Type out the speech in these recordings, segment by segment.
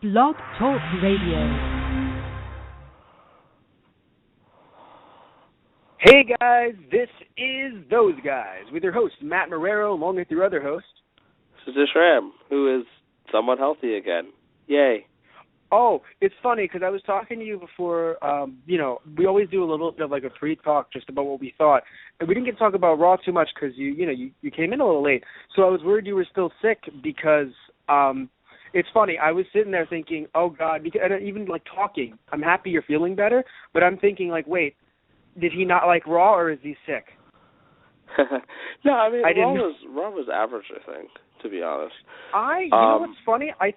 Blog Talk Radio. Hey guys, this is Those Guys with your host Matt Marrero along with your other host. This is Ishram, who is somewhat healthy again. Yay. Oh, it's funny because I was talking to you before, we always do a little bit of like a pre-talk just about what we thought. And we didn't get to talk about Raw too much because you came in a little late. So I was worried you were still sick because it's funny. I was sitting there thinking, oh God, and even like talking, I'm happy you're feeling better, but I'm thinking like, wait, did he not like Raw or is he sick? No, I mean, Raw was average, I think, to be honest. You know what's funny? I'm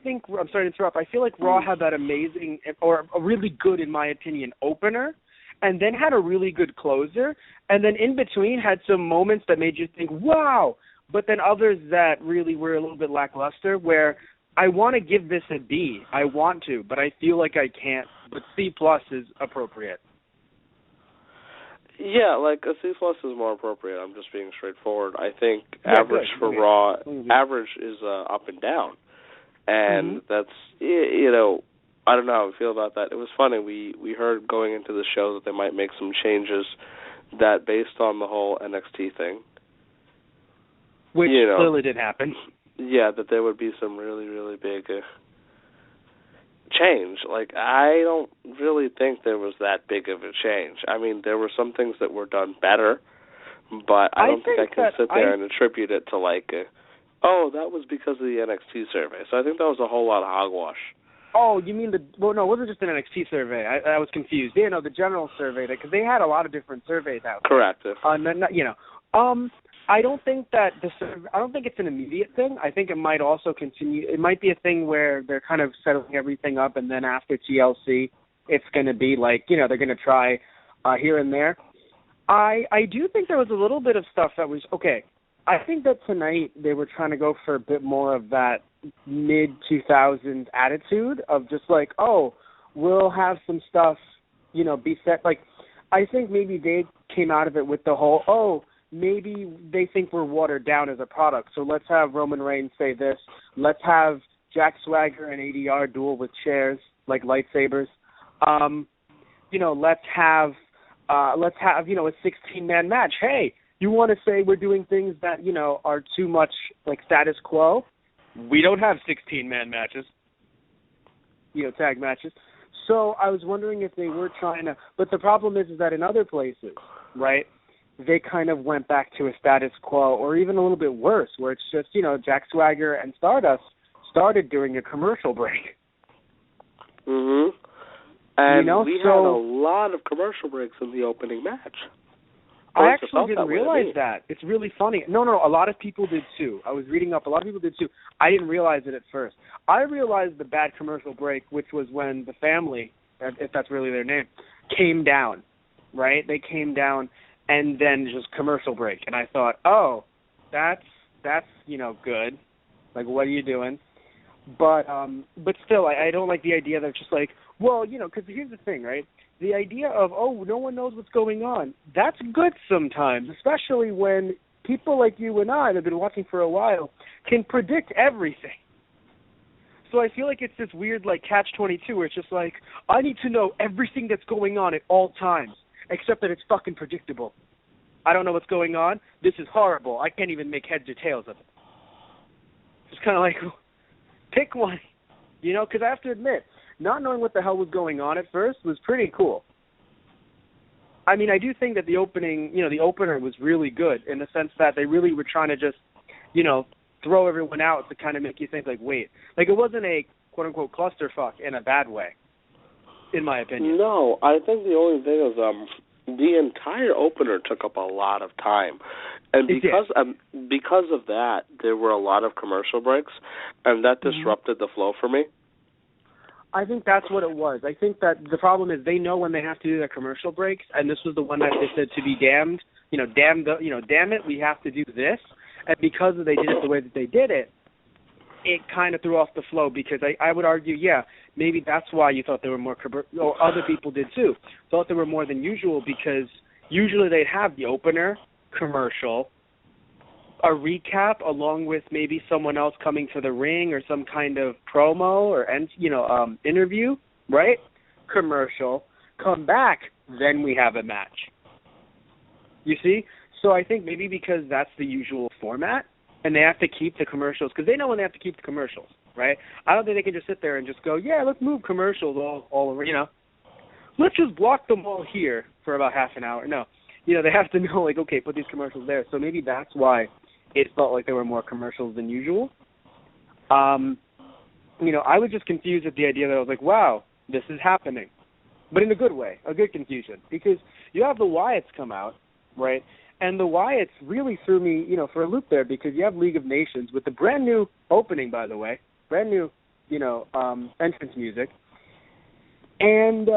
sorry to interrupt. I feel like Raw had that amazing, or a really good, in my opinion, opener, and then had a really good closer, and then in between had some moments that made you think, wow, but then others that really were a little bit lackluster, where I want to give this a B. I want to, but I feel like I can't. But C+ is appropriate. Yeah, like a C+ is more appropriate. I'm just being straightforward. I think average for Raw, average is up and down. And that's, I don't know how I feel about that. It was funny. We heard going into the show that they might make some changes that based on the whole NXT thing. Which clearly did happen. Yeah, that there would be some really, really big change. Like, I don't really think there was that big of a change. I mean, there were some things that were done better, but I don't think I can sit there and attribute it to like, that was because of the NXT survey. So I think that was a whole lot of hogwash. Oh, you mean no, it wasn't just an NXT survey. I was confused. Yeah, no, the general survey, because they had a lot of different surveys out there. Correct. I don't think that I don't think it's an immediate thing. I think it might also continue. It might be a thing where they're kind of settling everything up, and then after TLC, it's going to be like, they're going to try here and there. I do think there was a little bit of stuff that was okay. I think that tonight they were trying to go for a bit more of that mid-2000s attitude of just like, oh, we'll have some stuff, be set. Like, I think maybe they came out of it with the whole, maybe they think we're watered down as a product, so let's have Roman Reigns say this. Let's have Jack Swagger and ADR duel with chairs like lightsabers. Let's have a 16-man match. Hey, you want to say we're doing things that are too much like status quo? We don't have 16-man matches. Tag matches. So I was wondering if they were trying to, but the problem is that in other places, right? They kind of went back to a status quo, or even a little bit worse, where it's just, Jack Swagger and Stardust started during a commercial break. Mm-hmm. And we had a lot of commercial breaks in the opening match. I actually didn't realize that. It's really funny. No, a lot of people did too. I was reading up. A lot of people did too. I didn't realize it at first. I realized the bad commercial break, which was when the family, if that's really their name, came down, right? They came down. And then just commercial break. And I thought, oh, that's good. Like, what are you doing? But still, I don't like the idea that it's just like, well, because here's the thing, right? The idea of, no one knows what's going on, that's good sometimes, especially when people like you and I that have been watching for a while can predict everything. So I feel like it's this weird, like, catch-22 where it's just like, I need to know everything that's going on at all times. Except that it's fucking predictable. I don't know what's going on. This is horrible. I can't even make heads or tails of it. It's kind of like, pick one. Because I have to admit, not knowing what the hell was going on at first was pretty cool. I mean, I do think that the opener was really good in the sense that they really were trying to just, throw everyone out to kind of make you think, like, wait. Like, it wasn't a quote-unquote clusterfuck in a bad way. In my opinion. No, I think the only thing is the entire opener took up a lot of time. And because of that, there were a lot of commercial breaks, and that disrupted the flow for me. I think that's what it was. I think that the problem is they know when they have to do their commercial breaks, and this was the one that they said to be damned, damn it, we have to do this. And because they did it the way that they did it, it kind of threw off the flow because I would argue, maybe that's why you thought there were more, or other people did too, thought there were more than usual because usually they'd have the opener, commercial, a recap along with maybe someone else coming to the ring or some kind of promo or interview, right? Commercial, come back, then we have a match. You see? So I think maybe because that's the usual format, and they have to keep the commercials, because they know when they have to keep the commercials, right? I don't think they can just sit there and just go, yeah, let's move commercials all over, Let's just block them all here for about half an hour. No. They have to know, like, okay, put these commercials there. So maybe that's why it felt like there were more commercials than usual. I was just confused at the idea that I was like, wow, this is happening. But in a good way, a good confusion. Because you have the Wyatts come out, right? And the Wyatts really threw me, for a loop there, because you have League of Nations with the brand new opening, by the way, brand new, entrance music. And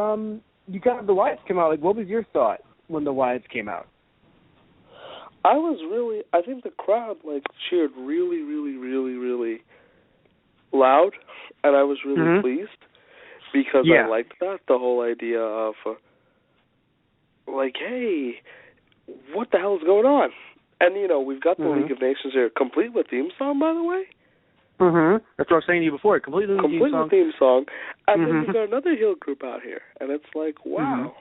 you got the Wyatts come out. Like, what was your thought when the Wyatts came out? I think the crowd, cheered really, really, really, really loud, and I was really pleased, because I liked that, the whole idea of, hey, what the hell is going on? And, we've got the League of Nations here, complete with theme song, by the way. That's what I was saying to you before, complete with theme song. And then we've got another heel group out here, and it's like, wow,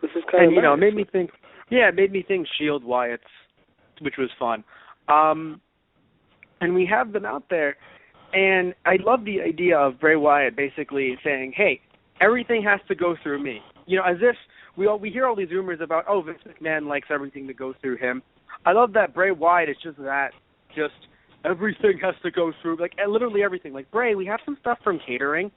this is kind of nice. It made me think Shield Wyatts, which was fun. And we have them out there, and I love the idea of Bray Wyatt basically saying, hey, everything has to go through me. As if we hear all these rumors about, oh, Vince McMahon likes everything to go through him. I love that Bray Wyatt is just everything has to go through, literally everything. Like, Bray, we have some stuff from catering.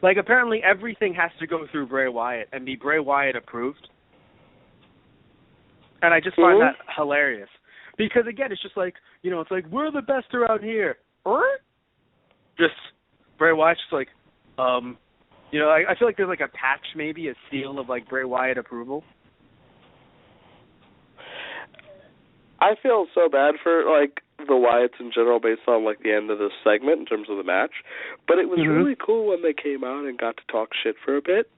Apparently everything has to go through Bray Wyatt and be Bray Wyatt approved. And I just find that hilarious. Because, again, it's just it's like, we're the best around here. Just, Bray Wyatt's just I feel like there's a patch, maybe, a seal of, Bray Wyatt approval. I feel so bad for, the Wyatts in general based on, the end of this segment in terms of the match. But it was really cool when they came out and got to talk shit for a bit.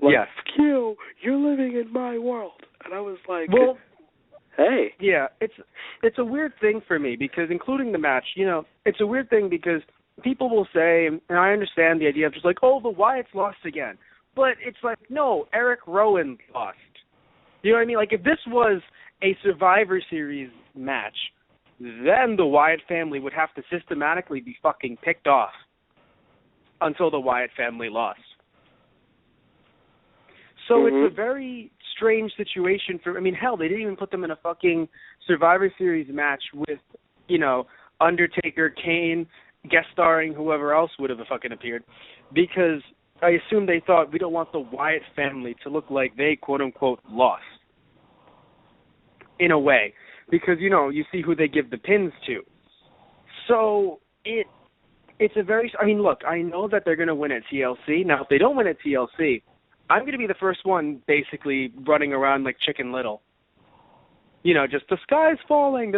Yes. Q, you're living in my world. And I was like, well, hey. Yeah, it's a weird thing for me because, including the match, it's a weird thing because people will say, and I understand the idea of just oh, the Wyatts lost again. But it's no, Eric Rowan lost. You know what I mean? If this was a Survivor Series match, then the Wyatt family would have to systematically be fucking picked off until the Wyatt family lost. So it's a very strange situation hell, they didn't even put them in a fucking Survivor Series match with, Undertaker, Kane, guest starring whoever else would have fucking appeared, because I assume they thought we don't want the Wyatt family to look like they, quote-unquote, lost. In a way. Because, you see who they give the pins to. So, it's a very... look, I know that they're going to win at TLC. Now, if they don't win at TLC, I'm going to be the first one basically running around like Chicken Little. Just the sky's falling,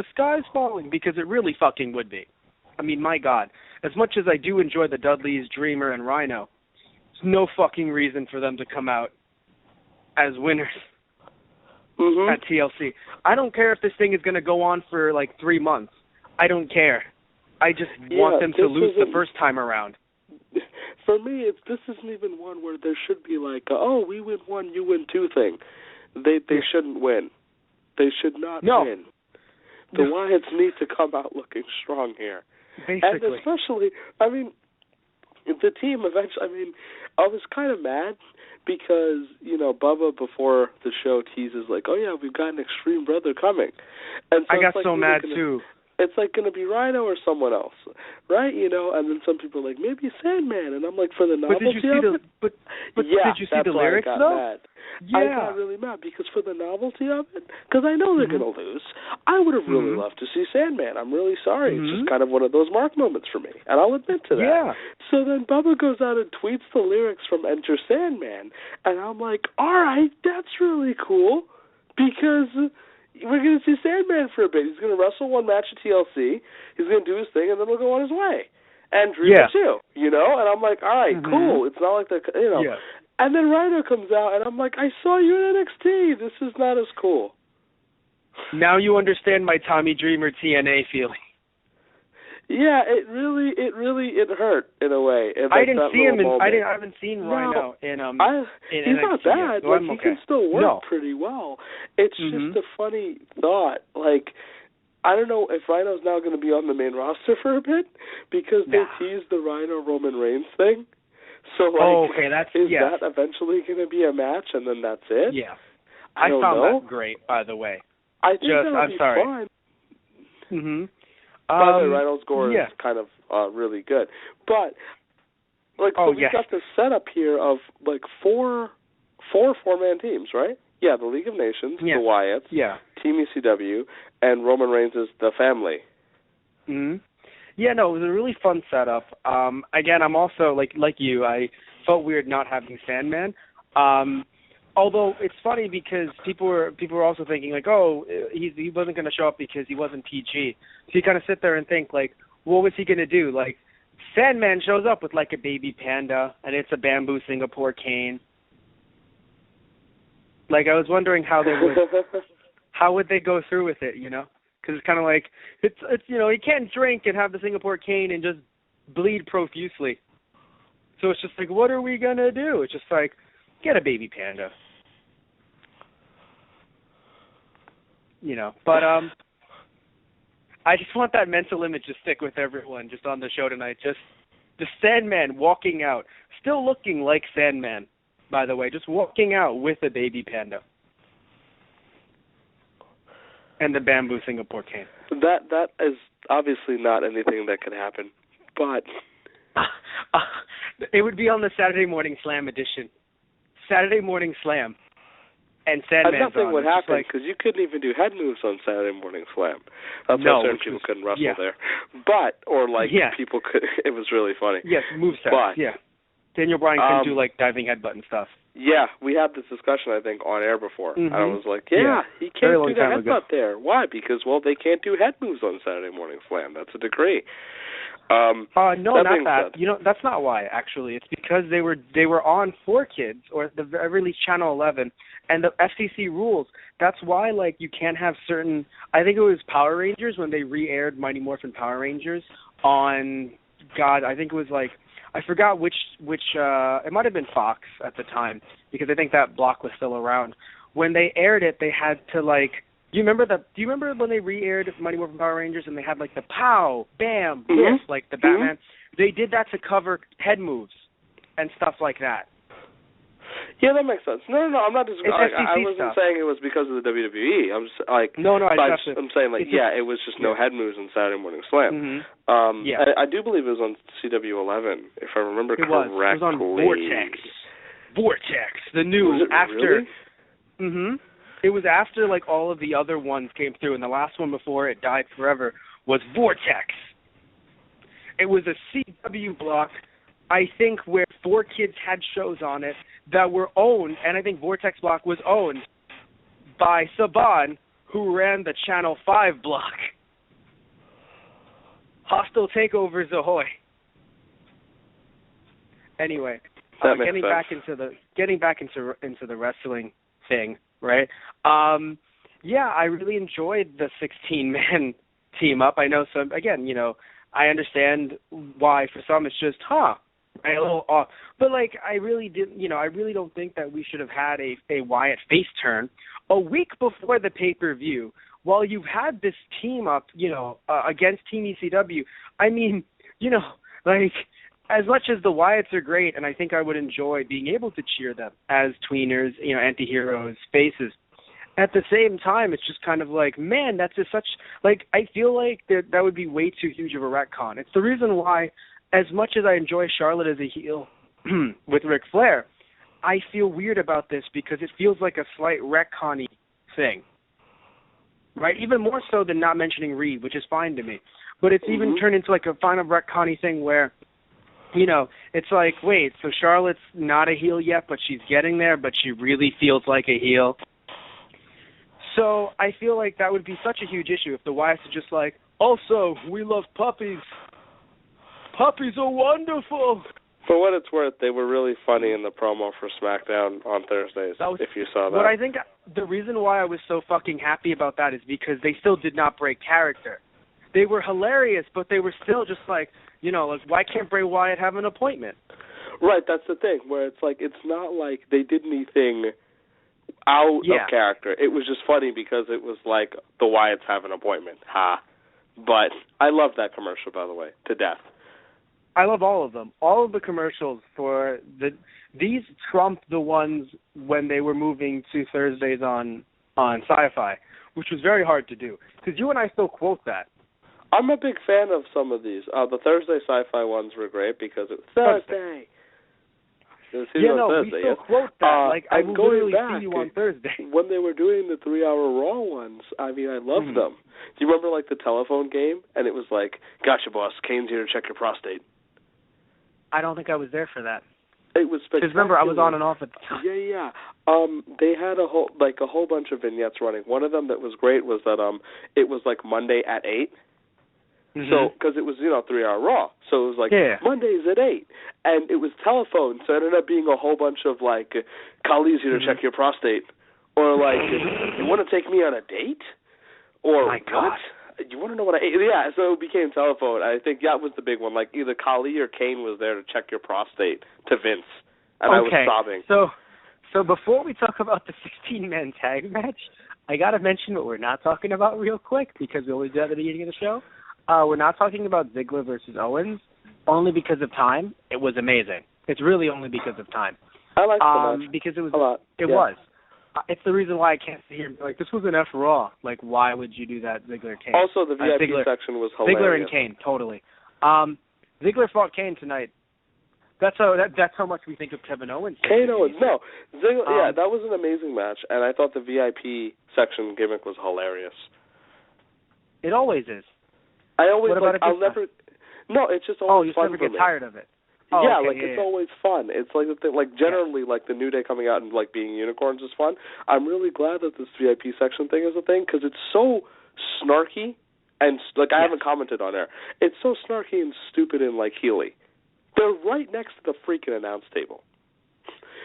because it really fucking would be. My God. As much as I do enjoy the Dudleys, Dreamer, and Rhino, there's no fucking reason for them to come out as winners. At TLC. I don't care if this thing is going to go on for 3 months. I don't care. I just want them to lose the first time around. For me, this isn't even one where there should be oh, we win one, you win two thing. They shouldn't win. They should not win. The Wyatts need to come out looking strong here. Basically. And especially, the team eventually, I was kind of mad because, Bubba before the show teases oh yeah, we've got an Extreme Brother coming. And so I got so mad too. It's going to be Rhino or someone else, right? And then some people are maybe Sandman, and I'm for the novelty did you see the lyrics though? Mad. Yeah. I got really mad because for the novelty of it, because I know they're going to lose, I would have really loved to see Sandman. I'm really sorry. It's just kind of one of those mark moments for me, and I'll admit to that. Yeah. So then Bubba goes out and tweets the lyrics from Enter Sandman, and I'm like, all right, that's really cool, because we're going to see Sandman for a bit. He's going to wrestle one match at TLC. He's going to do his thing, and then he'll go on his way. And Dreamer too, And I'm like, all right, cool. It's not like the, Yeah. And then Rhino comes out, and I'm like, I saw you in NXT. This is not as cool. Now you understand my Tommy Dreamer TNA feeling. Yeah, it hurt in a way. I didn't see him. I haven't seen Rhino in he's NXT not bad. So like he can still work pretty well. It's just a funny thought. Like, I don't know if Rhino's now going to be on the main roster for a bit because they teased the Rhino Roman Reigns thing. So that eventually going to be a match and then that's it? Yeah, I found that great. By the way, I think that would be fun. Mhm. By the way, Rhino's gore is kind of really good. But, we've got this setup here of, four four-man teams, right? Yeah, the League of Nations, the Wyatts, Team ECW, and Roman Reigns is the family. Mm-hmm. Yeah, no, it was a really fun setup. Again, I'm also, like you, I felt weird not having Sandman. Although it's funny because people were also thinking he wasn't going to show up because he wasn't PG. So you kind of sit there and think what was he going to do? Sandman shows up with a baby panda and it's a bamboo Singapore cane. I was wondering how would they go through with it, Because it's kind of it's he can't drink and have the Singapore cane and just bleed profusely. So it's just what are we going to do? It's just get a baby panda. But I just want that mental image to stick with everyone just on the show tonight. Just the Sandman walking out, still looking like Sandman, by the way, just walking out with a baby panda. And the bamboo Singapore cane. That is obviously not anything that could happen, but... it would be on the Saturday Morning Slam edition. Saturday Morning Slam. And Sandman's nothing would happen because you couldn't even do head moves on Saturday Morning Slam. That's why certain people couldn't wrestle there. But, people could, it was really funny. Yes, movesets, Daniel Bryan couldn't do, diving headbutt and stuff. Yeah, we had this discussion, I think, on air before. Mm-hmm. I was he can't do the headbutt there. Why? Because, they can't do head moves on Saturday Morning Slam. That's a decree. No, not that. That's not why, actually. It's because they were on 4Kids, or at the very least Channel 11, and the FCC rules. That's why, you can't have certain... I think it was Power Rangers when they re-aired Mighty Morphin Power Rangers on... God, I think it was, I forgot which it might have been Fox at the time, because I think that block was still around. When they aired it, they had to, Do you remember when they re-aired Mighty Morphin Power Rangers and they had the pow, bam, whiff, the Batman? They did that to cover head moves and stuff like that. Yeah, that makes sense. No, I'm not disagreeing. I wasn't saying it was because of the WWE. I'm just I'm saying it was just no head moves on Saturday Morning Slam. Mm-hmm. I do believe it was on CW 11, if I remember correctly. It was on Vortex, the new after. Really? Mm-hmm. It was after all of the other ones came through, and the last one before it died forever was Vortex. It was a CW block, I think, where 4Kids had shows on it that were owned, and I think Vortex block was owned by Saban, who ran the Channel 5 block. Hostile Takeovers Ahoy. Anyway, getting back into the wrestling thing. Right? I really enjoyed the 16-man team up. I know some, again, I understand why for some it's just, right, a little off. But, I really didn't, I really don't think that we should have had a Wyatt face turn a week before the pay-per-view while you've had this team up, against Team ECW. I mean, as much as the Wyatts are great, and I think I would enjoy being able to cheer them as tweeners, anti-heroes, faces, at the same time, it's just kind of man, that's just such, I feel that would be way too huge of a retcon. It's the reason why, as much as I enjoy Charlotte as a heel with Ric Flair, I feel weird about this because it feels like a slight retcon-y thing. Right? Even more so than not mentioning Reed, which is fine to me. But it's even turned into a kind of retcon-y thing where, it's wait, so Charlotte's not a heel yet, but she's getting there, but she really feels like a heel. So I feel that would be such a huge issue if the Wyatts are just also, we love puppies. Puppies are wonderful. For what it's worth, they were really funny in the promo for SmackDown on Thursdays, if you saw that. the reason why I was so fucking happy about that is because they still did not break character. They were hilarious, but they were still just like, like, why can't Bray Wyatt have an appointment? Right, that's the thing, where it's like, it's not like they did anything out of character. It was just funny because it was like, the Wyatts have an appointment. Ha. But I love that commercial, by the way, to death. I love all of them. All of the commercials for these trump the ones when they were moving to Thursdays on Sci-Fi, which was very hard to do. Because you and I still quote that. I'm a big fan of some of these. The Thursday Sci-Fi ones were great because it was Thursday. We still quote that. I will literally see you on Thursday. When they were doing the 3-hour Raw ones, I mean, I loved them. Do you remember, like, the telephone game? And it was like, gotcha, boss. Kane's here to check your prostate. I don't think I was there for that. It was spectacular. Because remember, I was on and off at the time. Yeah. They had a whole bunch of vignettes running. One of them that was great was that it was like Monday at 8. Mm-hmm. So, because it was, 3-hour Raw. So it was like, Mondays at 8. And it was telephone, so it ended up being a whole bunch of, like, Kali's here to check your prostate. Or, like, you want to take me on a date? Or, my God. What? You want to know what I ate? Yeah, so it became telephone. I think that was the big one. Like, either Kali or Kane was there to check your prostate to Vince. And I was sobbing. So before we talk about the 16-man tag match, I got to mention what we're not talking about real quick, because we always do that at the beginning of the show. We're not talking about Ziggler versus Owens, only because of time. It was amazing. It's really only because of time. I like the match. Because it was. A lot. It was. It's the reason why I can't sit here and be like, this was an F Raw. Like, why would you do that, Ziggler-Kane? Also, the VIP section was hilarious. Ziggler and Kane, totally. Ziggler fought Kane tonight. That's how much we think of Kevin Owens. Kane Owens, no. Ziggler, that was an amazing match, and I thought the VIP section gimmick was hilarious. It always is. I always what about I'll never. No, it's just always fun. Oh, you never get tired of it. Oh, okay, it's always fun. It's like the thing, like generally, like the New Day coming out and like being unicorns is fun. I'm really glad that this VIP section thing is a thing because it's so snarky and like I haven't commented on there. It's so snarky and stupid and like Healy. They're right next to the freaking announce table.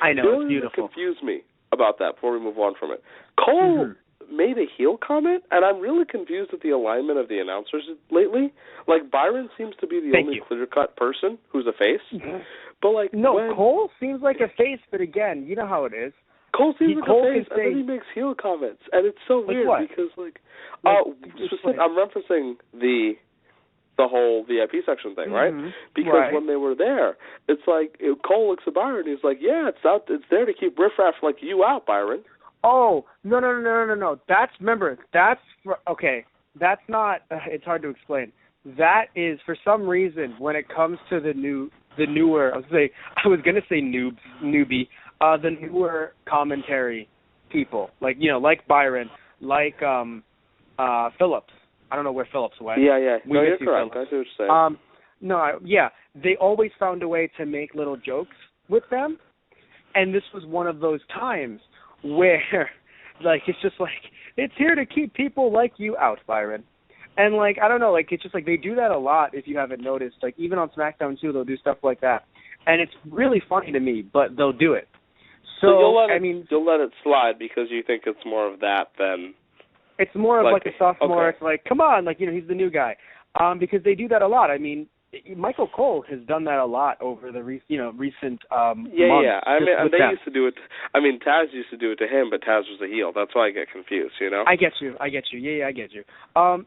I know, it's beautiful. Confused me about that before we move on from it. Cole made a heel comment, and I'm really confused at the alignment of the announcers lately. Like, Byron seems to be the only clear-cut person who's a face. But, like, Cole seems like a face, but again, you know how it is. Cole seems like a face, and then he makes heel comments. And it's so weird because, I'm referencing the whole VIP section thing, right? Because when they were there, it's like, Cole looks at Byron, and he's like, yeah, it's there to keep riffraff like you out, Byron. Oh, no. That's not, it's hard to explain. That is, for some reason, when it comes to the newer commentary people, like Byron, like Phillips. I don't know where Phillips went. Yeah. No, you're correct. I see what you're saying. They always found a way to make little jokes with them, and this was one of those times where, like, it's just like, it's here to keep people like you out, Byron. And, like, I don't know, like, it's just like they do that a lot if you haven't noticed. Like, even on SmackDown, too, they'll do stuff like that. And it's really funny to me, but they'll do it. So you'll let it slide because you think it's more of that than... It's more of like a sophomore. Okay. It's like, come on, like, he's the new guy. Because they do that a lot. I mean, Michael Cole has done that a lot over the recent months. Yeah. I mean, they used to do it. I mean, Taz used to do it to him, but Taz was a heel. That's why I get confused. I get you. Yeah, I get you.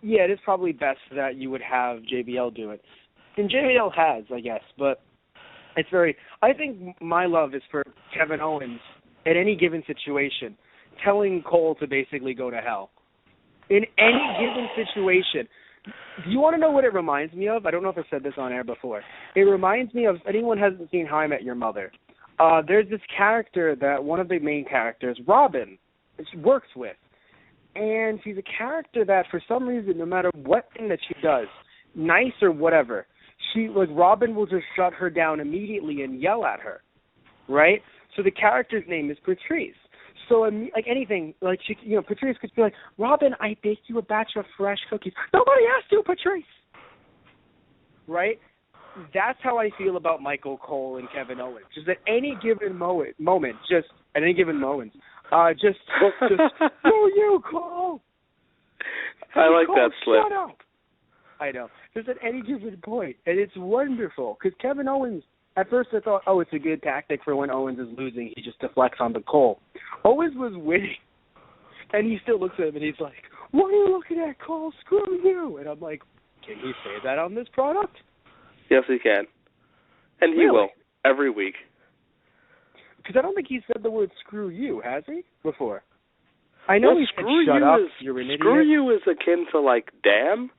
It is probably best that you would have JBL do it, and JBL has, I guess. But it's very. I think my love is for Kevin Owens at any given situation, telling Cole to basically go to hell. In any given situation. Do you want to know what it reminds me of? I don't know if I said this on air before. It reminds me of, if anyone hasn't seen How I Met Your Mother, there's this character that one of the main characters, Robin, works with. And she's a character that, for some reason, no matter what thing that she does, nice or whatever, Robin will just shut her down immediately and yell at her, right? So the character's name is Patrice. So, like anything, like Patrice could be like, Robin, I baked you a batch of fresh cookies. Nobody asked you, Patrice. Right? That's how I feel about Michael Cole and Kevin Owens. Just at any given moment, Just screw you, Cole. I like Cole, that slip. Shut up. I know. Just at any given point, and it's wonderful because Kevin Owens. At first, I thought, it's a good tactic for when Owens is losing. He just deflects onto Cole. Owens was winning, and he still looks at him and he's like, "What are you looking at, Cole? Screw you!" And I'm like, "Can he say that on this product?" Yes, he can, and he will every week. Because I don't think he said the word "screw you," has he? Before. I know he said screw "shut you" up. Is, you're an idiot. Screw you is akin to like "damn,"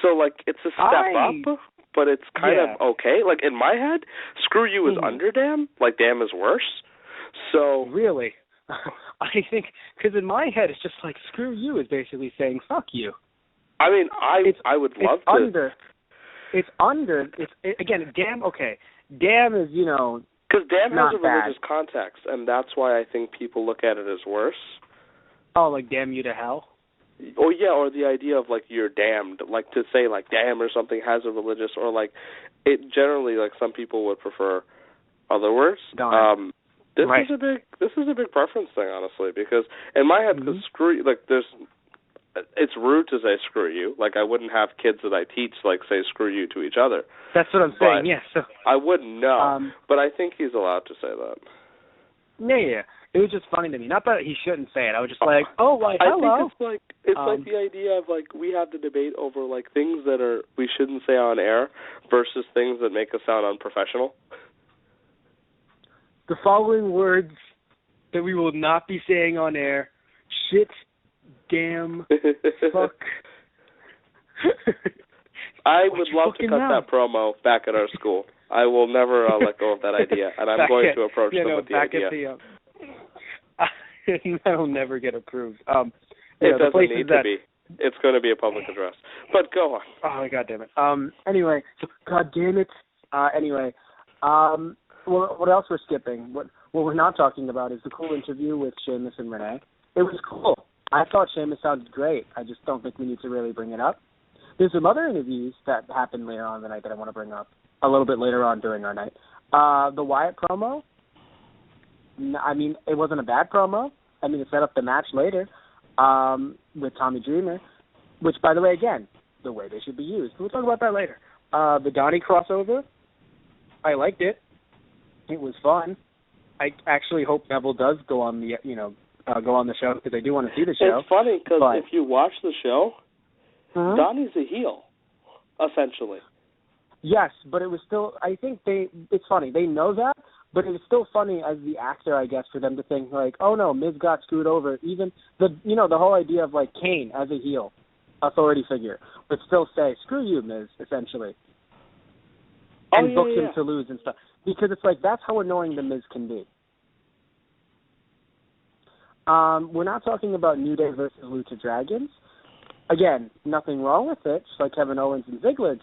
so like it's a step up. But it's kind of okay. Like, in my head, screw you is under damn. Like, damn is worse. So really? I think, because in my head, it's just like, screw you is basically saying, fuck you. I mean, I would love to. Again, damn, okay. Damn is, because damn has a religious bad. context, and that's why I think people look at it as worse. Oh, like damn you to hell? Oh yeah, or the idea of like you're damned, like to say like damn or something has a religious, or like it generally like some people would prefer other words. This is a big preference thing, honestly, because in my head, because screw you, like it's rude to say screw you. Like I wouldn't have kids that I teach like say screw you to each other. That's what I'm saying. Yeah. So I wouldn't know, but I think he's allowed to say that. Yeah. It was just funny to me. Not that he shouldn't say it. I was just like, hello. I think it's like the idea of like we have the debate over like things that we shouldn't say on air versus things that make us sound unprofessional. The following words that we will not be saying on air: shit, damn, fuck. I would love to cut that promo back at our school. I will never let go of that idea, and I'm going to approach them with the idea. That'll never get approved. It doesn't need to be. It's going to be a public address. But go on. Oh, my God damn it. Anyway, so God damn it. What else we're skipping? What we're not talking about is the cool interview with Sheamus and Renee. It was cool. I thought Sheamus sounded great. I just don't think we need to really bring it up. There's some other interviews that happened later on the night that I want to bring up a little bit later on during our night. The Wyatt promo. I mean, it wasn't a bad promo. I mean, it set up the match later with Tommy Dreamer, which, by the way, again, the way they should be used. We'll talk about that later. The Donnie crossover, I liked it. It was fun. I actually hope Neville does go on the go on the show because I do want to see the show. It's funny because if you watch the show, Donnie's a heel, essentially. Yes, but it was still. I think it's funny. They know that. But it was still funny as the actor, I guess, for them to think like, oh no, Miz got screwed over. Even the whole idea of like Kane as a heel authority figure, but still say screw you, Miz, essentially, and book him to lose and stuff. Because it's like that's how annoying the Miz can be. We're not talking about New Day versus Lucha Dragons. Again, nothing wrong with it. Just like Kevin Owens and Ziggler,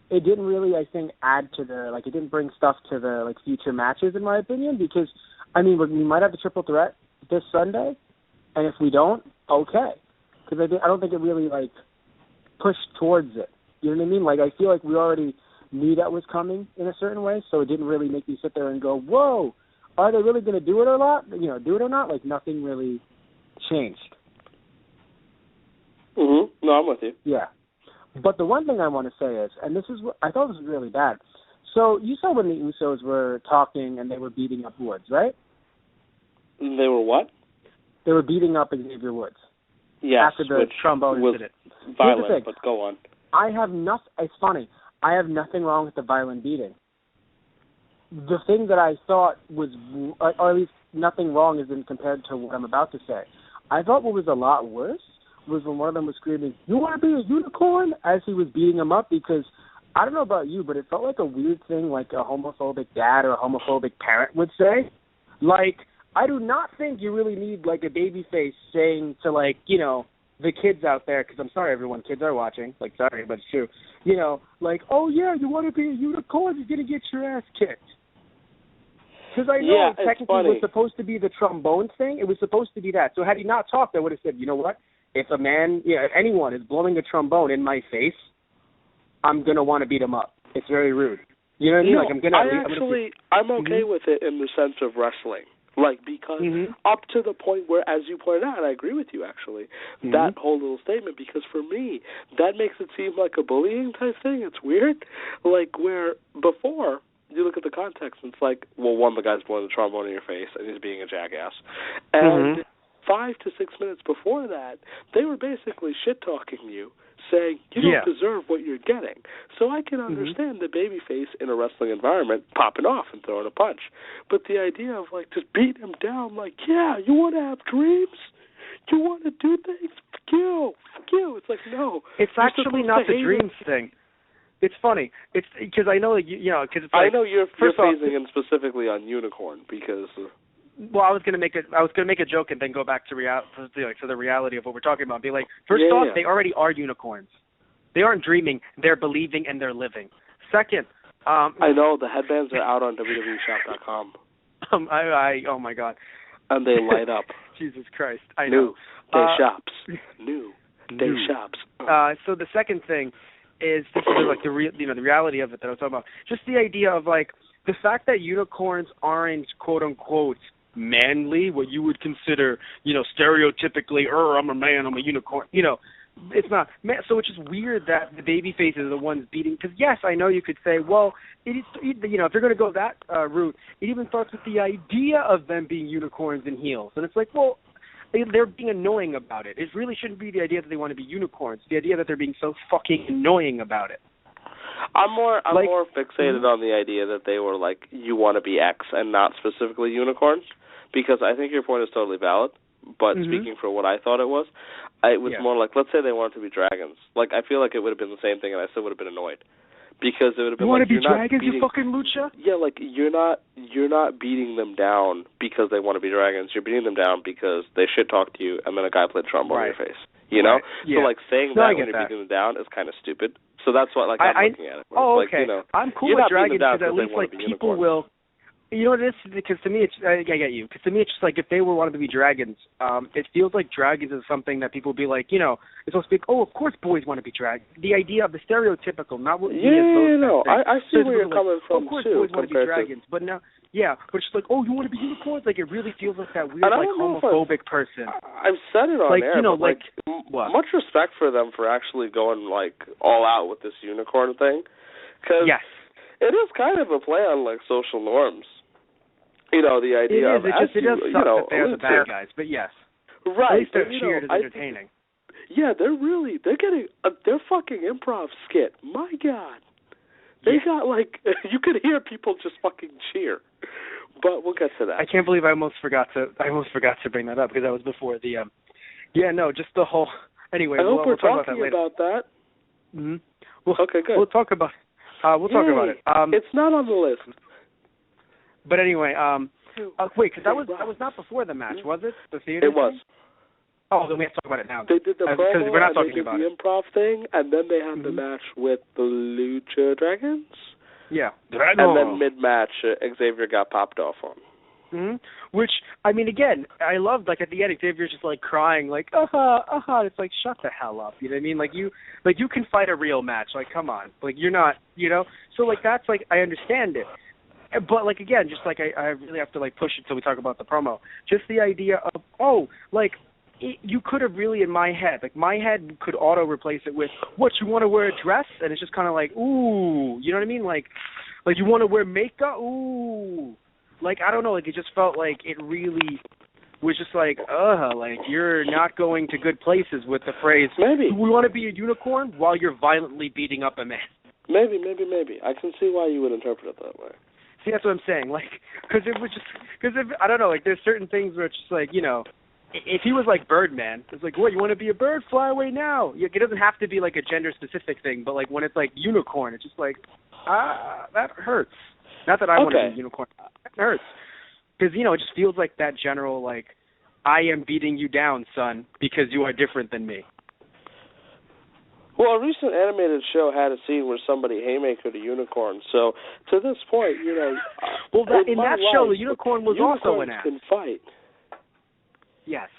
it didn't really, I think, add to it didn't bring stuff to the future matches, in my opinion, because, I mean, we might have the triple threat this Sunday, and if we don't, okay. Because I don't think it really, pushed towards it. You know what I mean? I feel like we already knew that was coming in a certain way, so it didn't really make me sit there and go, whoa, are they really going to do it or not? Do it or not? Nothing really changed. Mm-hmm. No, I'm with you. Yeah. But the one thing I want to say is, and this is what I thought was really bad. So you saw when the Usos were talking and they were beating up Woods, right? They were what? They were beating up Xavier Woods. Yes, after the trombone incident. Violent, but go on. It's funny. I have nothing wrong with the violent beating. The thing that I thought was, or at least nothing wrong is in compared to what I'm about to say. I thought what was a lot worse was when one of them was screaming, "You want to be a unicorn?" as he was beating him up, because I don't know about you, but it felt like a weird thing like a homophobic dad or a homophobic parent would say. I do not think you really need a baby face saying to the kids out there, because I'm sorry everyone, kids are watching, sorry, but it's true, oh yeah, you want to be a unicorn, you're going to get your ass kicked. Because I know technically it was supposed to be the trombone thing, it was supposed to be that. So had he not talked, I would have said, you know what? If if anyone is blowing a trombone in my face, I'm going to want to beat him up. It's very rude. You know what I mean? I'm okay with it in the sense of wrestling. Because up to the point where, as you pointed out, and I agree with you, actually, that whole little statement, because for me, that makes it seem like a bullying type thing. It's weird. Where before, you look at the context, and it's like, well, one, the guy's blowing the trombone in your face, and he's being a jackass. And 5 to 6 minutes before that, they were basically shit-talking you, saying, you don't deserve what you're getting. So I can understand the babyface in a wrestling environment popping off and throwing a punch. But the idea of, just beating him down, you want to have dreams? You want to do things? Fuck you. It's like, no. It's actually not the dreams thing. It's funny. It's because I know, because it's I know you're phasing in specifically on Unicorn because... Well, I was gonna make a joke and then go back to the reality of what we're talking about. Be like, first off, they already are unicorns. They aren't dreaming; they're believing and they're living. Second, I know the headbands are out on WWEshop.com. Oh my God, and they light up. Jesus Christ, I know. Day shops. New shops. So the second thing is this is the reality of it that I was talking about. Just the idea of the fact that unicorns aren't quote unquote manly, what you would consider, stereotypically, I'm a man, I'm a unicorn, it's not. So it's just weird that the baby faces are the ones beating, because yes, I know you could say, well, if you're going to go that route, it even starts with the idea of them being unicorns and heels, and it's like, well, they're being annoying about it. It really shouldn't be the idea that they want to be unicorns, the idea that they're being so fucking annoying about it. I'm more fixated on the idea that they were you want to be X and not specifically unicorns, because I think your point is totally valid, but speaking for what I thought it was more let's say they wanted to be dragons. I feel like it would have been the same thing and I still would have been annoyed. Because it would have been you want to be dragons, you fucking lucha? Yeah, you're not beating them down because they want to be dragons. You're beating them down because they shit talk to you and then a guy played trombone in your face. You know? Yeah. So saying that when you're beating them down is kind of stupid. So that's what I'm looking at it. Okay. I'm cool with dragons because at least people will. You know what it is? Because to me, I get you. Because to me, it's just if they wanted to be dragons, it feels like dragons is something that people will be it's supposed to be, of course boys want to be dragons. The idea of the stereotypical, not what we I see where you're coming from, of course too. Boys want to be dragons, but now, but it's you want to be unicorns? It really feels like that weird, homophobic person. I've said it on air, what? Much respect for them for actually going, all out with this unicorn thing. Because it is kind of a play on, social norms. The idea it does suck that they're the bad guys, but yes. Right. At least they're cheered as entertaining. They're getting their fucking improv skit. My God. They got, you could hear people just fucking cheer. But we'll get to that. I can't believe I almost forgot to bring that up because that was before the, just the whole, anyway. I hope we're talk talking about that. Mm-hmm. Okay, good. We'll talk about it. It's not on the list. But anyway, wait, because that was not before the match, was it? The theater It was. Thing? Oh, then we have to talk about it now. They did the promo, we're not and they did the improv thing, and then they had the match with the Lucha Dragons. Yeah. And then mid-match, Xavier got popped off on. Mm-hmm. Which, again, I loved, at the end, Xavier's just, crying, it's shut the hell up, you know what I mean? You can fight a real match, come on. you're not, So, that's, I understand it. But, again, just, I really have to, push it till we talk about the promo. Just the idea of, you could have really, in my head, my head could auto-replace it with, what, you want to wear a dress? And it's just kind of ooh, you know what I mean? You want to wear makeup? Ooh. I don't know, it just felt it really was just you're not going to good places with the phrase, maybe we want to be a unicorn while you're violently beating up a man. Maybe. I can see why you would interpret it that way. See, that's what I'm saying. Because it was just, I don't know, there's certain things where it's just if he was Birdman, it's what, you want to be a bird? Fly away now. It doesn't have to be a gender-specific thing, but when it's unicorn, it's just that hurts. Not that I want to be a unicorn. That hurts. Because, it just feels like that general, I am beating you down, son, because you are different than me. Well, a recent animated show had a scene where somebody haymakered a unicorn. So, to this point, well, in that show, the unicorn was also an ass. Can fight. Yes.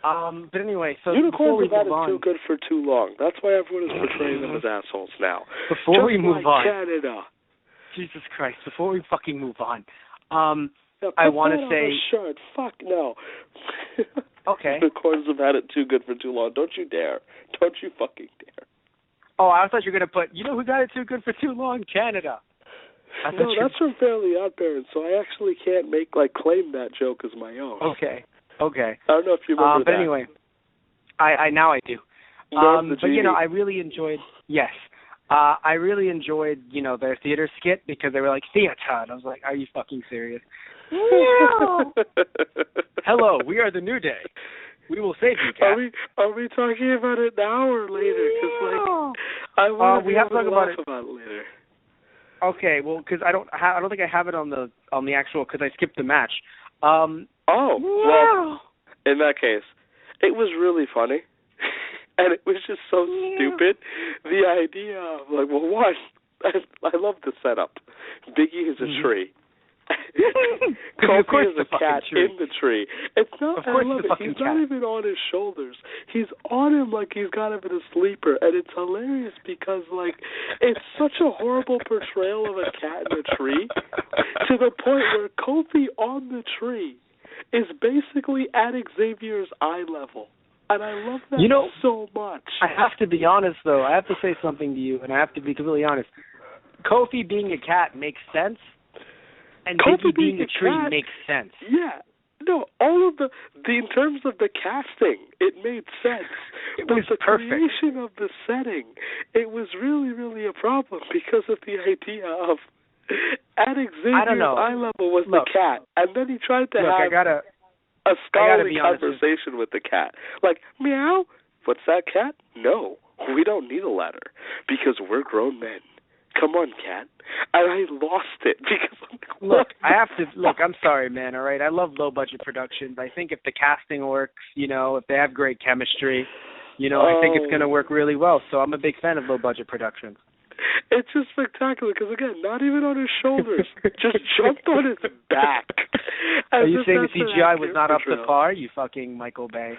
But anyway, so unicorns have been too good for too long. That's why everyone is portraying them as assholes now. Before we move on. Canada. Jesus Christ, before we fucking move on. I want to say... shirt. Fuck no. Okay. The Corns have had it too good for too long. Don't you dare. Don't you fucking dare. Oh, I thought you were going to put, you know who got it too good for too long? Canada. No, that's from Fairly Odd Parents, so I actually can't claim that joke as my own. Okay. I don't know if you remember but that. Anyway, I now I do. But, you know, I really enjoyed, yes. I really enjoyed, you know, their theater skit because they were like, theater. And I was like, are you fucking serious? No. Hello, we are the New Day. We will save you, Cat. Are we talking about it now or later? Because I want we have to talk about it later. Okay, well, because I don't think I have it on the actual because I skipped the match. Well, in that case, it was really funny, and it was just so stupid. The idea of one, I love the setup. Biggie is a tree. Kofi is a cat in the tree. It's not. Of course, I love it. He's not even on his shoulders. He's on him like he's got him in a sleeper, and it's hilarious because it's such a horrible portrayal of a cat in a tree, to the point where Kofi on the tree is basically at Xavier's eye level. And I love that so much. I have to be honest, though. I have to say something to you, and I have to be completely honest. Kofi being a cat makes sense. And Biggie being a tree makes sense. Yeah. No, all of in terms of the casting, it made sense. It was perfect. Creation of the setting, it was really, really a problem because of the idea of at Xavier's eye level was the cat. And then he tried to have a scholarly conversation with the cat. Like, meow, what's that, cat? No, we don't need a ladder because we're grown men. Come on, cat. And I lost it because I'm sorry, man, all right? I love low-budget productions. I think if the casting works, if they have great chemistry, I think it's going to work really well. So I'm a big fan of low-budget productions. It's just spectacular because, again, not even on his shoulders, just jumped on his back. Are you saying the CGI was not up to par, you fucking Michael Bay?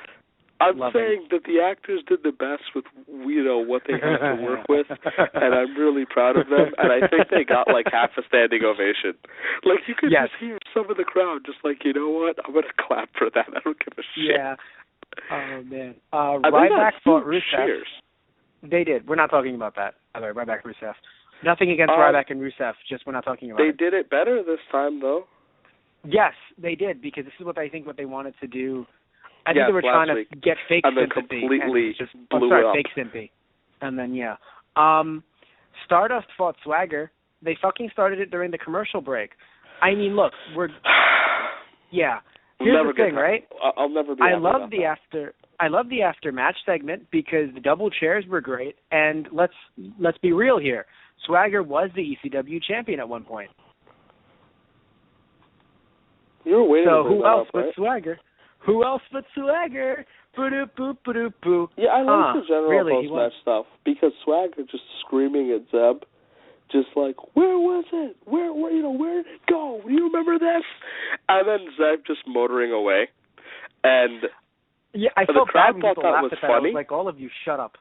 I'm saying that the actors did the best with, what they had to work with, and I'm really proud of them, and I think they got, half a standing ovation. You could just hear some of the crowd just you know what, I'm going to clap for that. I don't give a shit. Yeah. Oh, man. Ryback fought Rusev. Cheers. They did. We're not talking about that. By the way, Ryback, Rusev. Nothing against Ryback and Rusev, just we're not talking about it. They did it better this time, though. Yes, they did, because this is what they wanted to do. I think they were trying to get fake and sympathy. Completely just blew it up. Fake sympathy. And then, Stardust fought Swagger. They fucking started it during the commercial break. I mean, look, here's the thing, right? I'll never be I love the after match segment because the double chairs were great, and let's be real here. Swagger was the ECW champion at one point. You were waiting so for who that else up, but right? Swagger? Who else but Swagger? Boo-doo-boo-boo-doo-boo. Yeah, I like the general post-match stuff because Swagger just screaming at Zeb, just where was it? Where did it go? Do you remember this? And then Zeb just motoring away. And I felt the crowd bad when thought people that laughed was at that. funny. I was like, all of you shut up.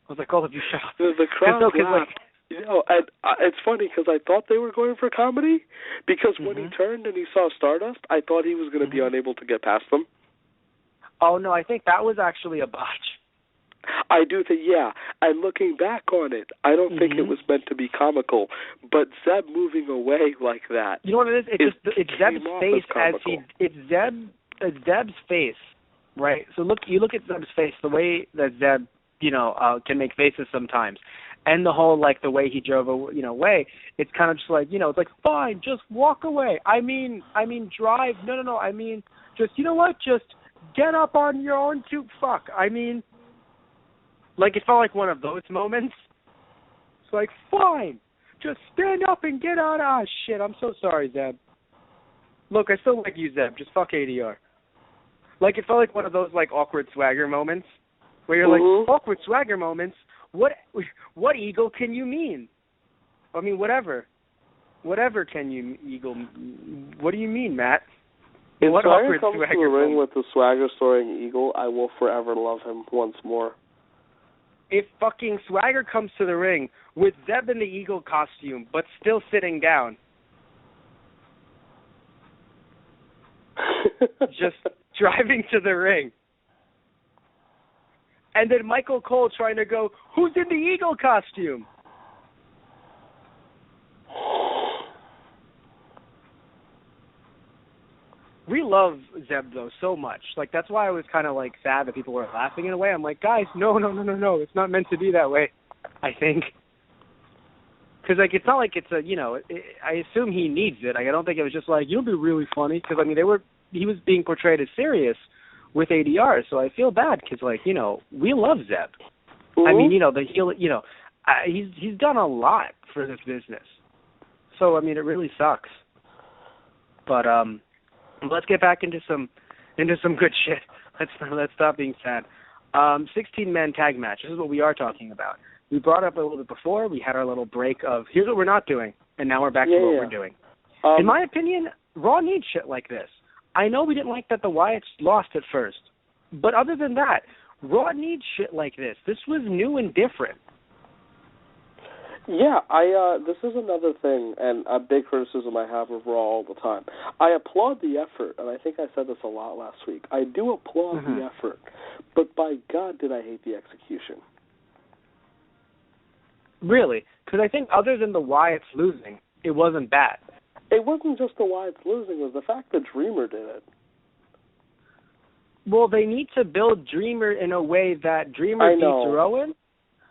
The crowd laughed. And it's funny because I thought they were going for comedy because when he turned and he saw Stardust, I thought he was going to be unable to get past them. Oh, no, I think that was actually a botch. I do think, and looking back on it, I don't think it was meant to be comical, but Zeb moving away like that. You know what it is? It's Zeb's face it's Zeb's face, right? So you look at Zeb's face, the way that Zeb, can make faces sometimes. And the whole, the way he drove, away, it's kind of just it's fine, just walk away. I mean, drive. No. I mean, just, you know what? Just get up on your own two. Fuck. I mean, it felt like one of those moments. It's fine, just stand up and get out. Ah, shit, I'm so sorry, Zeb. Look, I still like you, Zeb. Just fuck ADR. It felt like one of those, awkward Swagger moments where you're awkward Swagger moments? What Eagle can you mean? I mean, whatever can you Eagle? What do you mean, Matt? If what Swagger comes to the ring moment? with the Swagger storing Eagle, I will forever love him once more. If fucking Swagger comes to the ring with Zeb in the Eagle costume, but still sitting down, just driving to the ring. And then Michael Cole trying to go, who's in the eagle costume? We love Zeb, though, so much. Like, that's why I was kind of, like, sad that people were laughing in a way. I'm like, guys, no. It's not meant to be that way, I think. Because, like, it's not like it's a, I assume he needs it. Like, I don't think it was just like, you'll be really funny. Because, I mean, he was being portrayed as serious with ADR. So I feel bad because, like, we love Zeb. Mm-hmm. I mean, he's done a lot for this business. So, I mean, it really sucks. But, let's get back into some good shit. Let's stop being sad. 16-man tag match. This is what we are talking about. We brought up a little bit before. We had our little break of here's what we're not doing, and now we're back to what we're doing. In my opinion, Raw needs shit like this. I know we didn't like that the Wyatts lost at first, but other than that, Raw needs shit like this. This was new and different. Yeah, this is another thing, and a big criticism I have of Raw all the time. I applaud the effort, and I think I said this a lot last week. I do applaud the effort, but by God did I hate the execution. Really? Because I think other than the Wyatts losing, it wasn't bad. It wasn't just the Wyatts losing, it was the fact that Dreamer did it. Well, they need to build Dreamer in a way that Dreamer beats Rowan.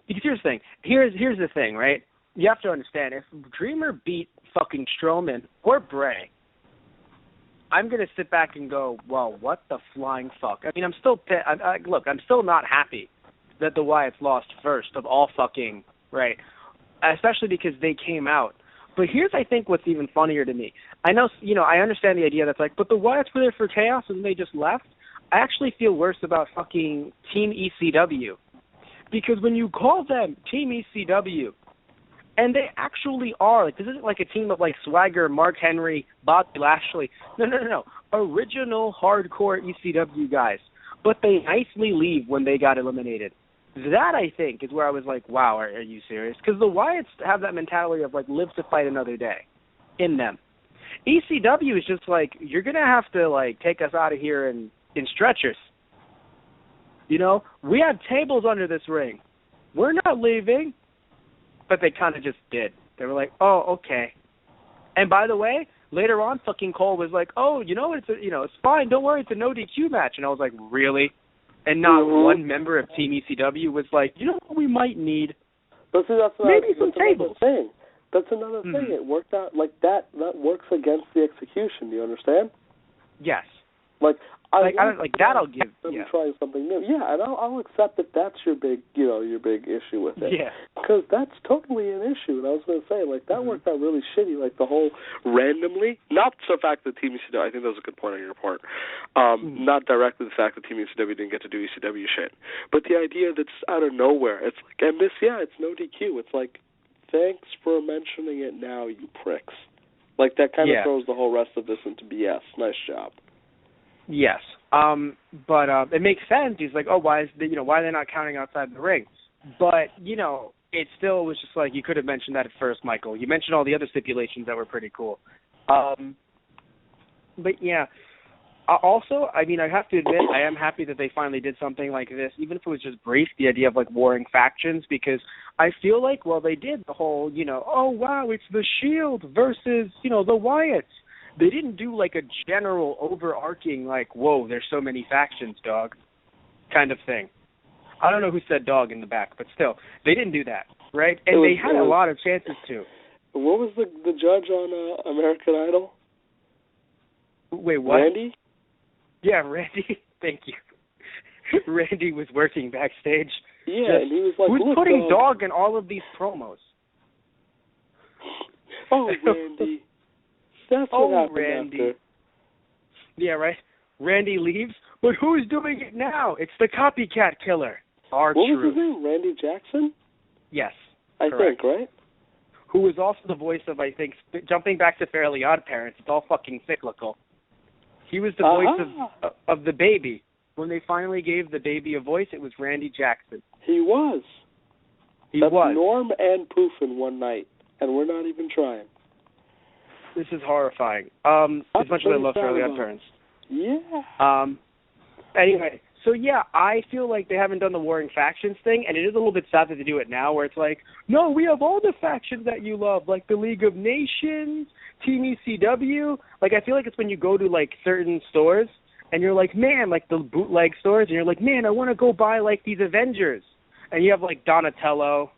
Because here's the thing. Here's the thing, right? You have to understand, if Dreamer beat fucking Strowman or Bray, I'm going to sit back and go, well, what the flying fuck? I mean, I'm still not happy that the Wyatts lost first of all fucking, right? Especially because they came out. But here's, I think, what's even funnier to me. I know, I understand the idea that's like, but the Wyatts were there for chaos and they just left. I actually feel worse about fucking Team ECW. Because when you call them Team ECW, and they actually are, like, this isn't like a team of, like, Swagger, Mark Henry, Bobby Lashley. No. Original hardcore ECW guys. But they nicely leave when they got eliminated. That, I think, is where I was like, wow, are you serious? Because the Wyatts have that mentality of, like, live to fight another day in them. ECW is just like, you're going to have to, like, take us out of here in stretchers. We have tables under this ring. We're not leaving. But they kind of just did. They were like, oh, okay. And by the way, later on, fucking Cole was like, oh, it's fine. Don't worry, it's a no DQ match. And I was like, really? And not one member of Team ECW was like, you know what we might need? But see, maybe some tables. That's another thing. It worked out like that. That works against the execution. Do you understand? Yes. I'll give. Yeah. Trying something new. Yeah, and I'll accept that that's your big issue with it. Yeah. Because that's totally an issue. And I was going to say, that worked out really shitty. The whole randomly, not the fact that Team ECW. I think that was a good point on your part. Not directly the fact that Team ECW didn't get to do ECW shit, but the idea that's out of nowhere. It's like, and this, it's no DQ. It's like, thanks for mentioning it now, you pricks. That kind of throws the whole rest of this into BS. Nice job. Yes, but it makes sense. He's like, oh, why are they not counting outside the ring? But it still was just like, you could have mentioned that at first, Michael. You mentioned all the other stipulations that were pretty cool. But yeah, also, I mean, I have to admit, I am happy that they finally did something like this, even if it was just brief. The idea of warring factions, because I feel like, they did the whole, oh wow, it's the Shield versus the Wyatts. They didn't do a general overarching whoa, there's so many factions, dog, kind of thing. I don't know who said dog in the back, but still, they didn't do that, right? And they had a lot of chances to. What was the judge on American Idol? Wait, what? Randy? Yeah, Randy. Thank you. Randy was working backstage. Yeah, and he was like, who's putting dog in all of these promos? Oh, Randy. That's what happened Randy. After. Yeah, right? Randy leaves, but who's doing it now? It's the copycat killer. What was his name? Randy Jackson? Yes. I think, right? Who was also the voice of, I think, jumping back to Fairly Odd Parents, it's all fucking cyclical. He was the voice of the baby. When they finally gave the baby a voice, it was Randy Jackson. He was. That's Norm and Poof in one night, and we're not even trying. This is horrifying. As much as I love Fairly Odd Parents. Yeah. Anyway, so yeah, I feel like they haven't done the warring factions thing, and it is a little bit sad that they do it now, where it's like, no, we have all the factions that you love, like the League of Nations, Team ECW. Like, I feel like it's when you go to, like, certain stores, and you're like, man, like the bootleg stores, and you're like, man, I want to go buy, like, these Avengers. And you have, like, Donatello.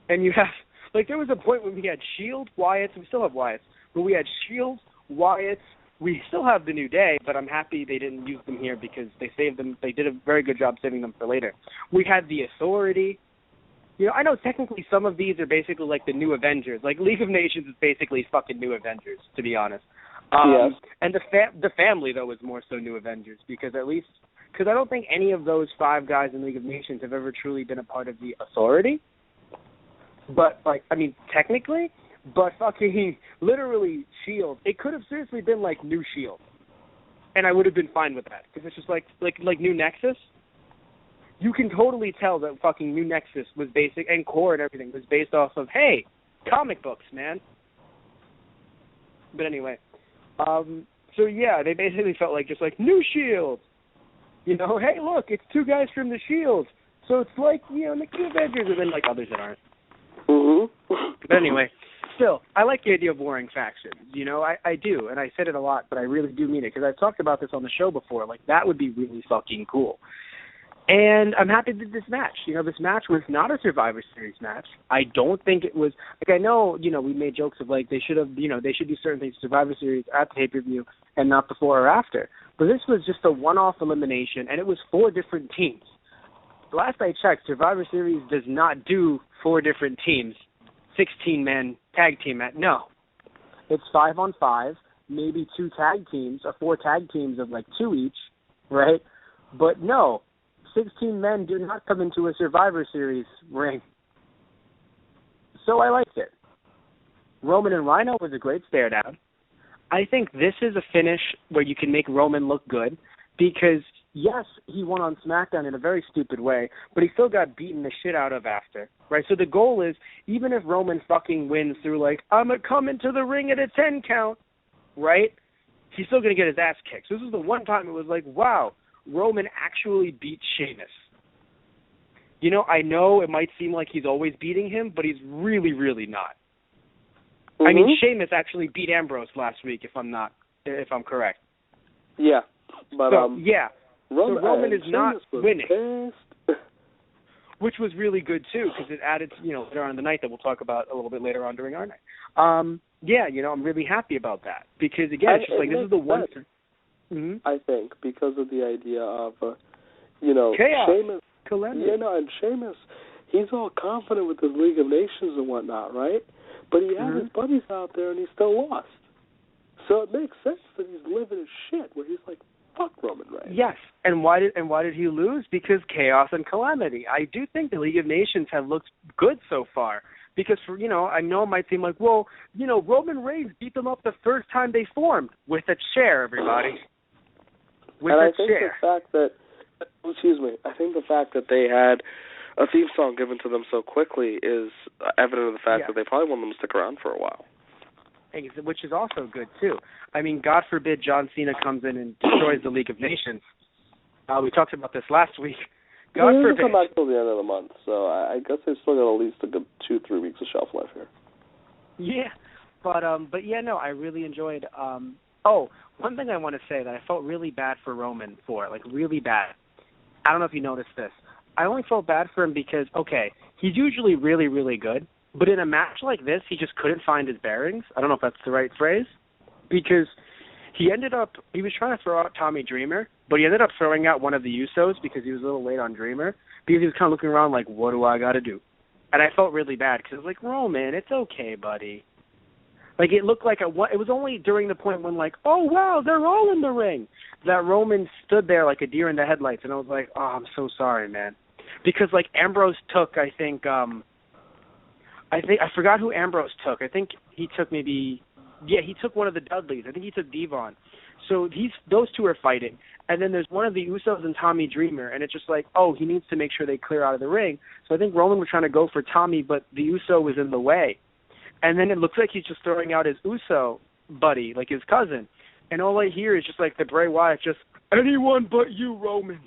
And you have, like, there was a point when we had Shield, Wyatts, we still have Wyatts, but we had Shield, Wyatts. We still have the New Day, but I'm happy they didn't use them here because they saved them. They did a very good job saving them for later. We had the Authority. You know, I know technically some of these are basically like the new Avengers. Like League of Nations is basically fucking new Avengers, to be honest. Yes. And the family, though, is more so new Avengers because I don't think any of those 5 guys in League of Nations have ever truly been a part of the Authority. But, like, I mean, technically, but fucking literally Shield, it could have seriously been like New Shield. And I would have been fine with that because it's just like New Nexus. You can totally tell that fucking New Nexus was basic, and Core and everything was based off of, hey, comic books, man. But anyway, so yeah, they basically felt like just like New Shield. You know, hey, look, it's 2 guys from the Shield. So it's like, you know, the New Avengers, and then like others that aren't. Mm-hmm. But anyway, still, I like the idea of warring factions. You know, I do, and I said it a lot, but I really do mean it because I've talked about this on the show before. Like, that would be really fucking cool. And I'm happy with this match. You know, this match was not a Survivor Series match. I don't think it was, like, I know, you know, we made jokes of, like, they should do certain things Survivor Series at the pay-per-view and not before or after. But this was just a one-off elimination, and it was 4 different teams. Last I checked, Survivor Series does not do 4 different teams, 16-man tag team match. No. It's 5-on-5, maybe 2 tag teams, or 4 tag teams of, like, 2 each, right? But no, 16 men do not come into a Survivor Series ring. So I liked it. Roman and Rhino was a great stare down. I think this is a finish where you can make Roman look good because, yes, he won on SmackDown in a very stupid way, but he still got beaten the shit out of after, right? So the goal is, even if Roman fucking wins through, like, I'm going to come into the ring at a 10 count, right? He's still going to get his ass kicked. So this is the one time it was like, wow, Roman actually beat Sheamus. You know, I know it might seem like he's always beating him, but he's really, really not. Mm-hmm. I mean, Sheamus actually beat Ambrose last week, if I'm correct. Yeah, but so, yeah. Roman is not winning, which was really good too, because it added, you know, later on in the night that we'll talk about a little bit later on during our night. Yeah, you know, I'm really happy about that because again, it's just like this is the one. Mm-hmm. I think because of the idea of, you know, chaos. Sheamus. Calamity. You know, and Sheamus, he's all confident with his League of Nations and whatnot, right? But he had his buddies out there and he still lost. So it makes sense that he's living his shit where he's like, fuck Roman Reigns. Yes, and why did he lose? Because chaos and calamity. I do think the League of Nations have looked good so far. Because, for, you know, I know it might seem like, well, you know, Roman Reigns beat them up the first time they formed with a chair, everybody. With and a I think chair. the fact that, I think the fact that they had a theme song given to them so quickly is evident of the fact that they probably want them to stick around for a while. Which is also good, too. I mean, God forbid John Cena comes in and destroys the League of Nations. We talked about this last week. God forbid. He'll come back till the end of the month, so I guess they've still got at least a good 2-3 weeks of shelf life here. Yeah, but yeah, no, I really enjoyed. One thing I want to say that I felt really bad for Roman for, like really bad. I don't know if you noticed this. I only felt bad for him because, okay, he's usually really, really good, but in a match like this, he just couldn't find his bearings. I don't know if that's the right phrase, because he was trying to throw out Tommy Dreamer, but he ended up throwing out one of the Usos because he was a little late on Dreamer, because he was kind of looking around like, what do I got to do? And I felt really bad because I was like, Roman, it's okay, buddy. Like, it looked like it was only during the point when, like, oh, wow, they're all in the ring, that Roman stood there like a deer in the headlights, and I was like, oh, I'm so sorry, man. Because, like, Ambrose took, I forgot who Ambrose took. I think he took he took one of the Dudleys. I think he took Devon. So those two are fighting. And then there's one of the Usos and Tommy Dreamer, and it's just like, oh, he needs to make sure they clear out of the ring. So I think Roman was trying to go for Tommy, but the Uso was in the way. And then it looks like he's just throwing out his Uso buddy, like his cousin. and all I hear is just like the Bray Wyatt, just anyone but you, Roman.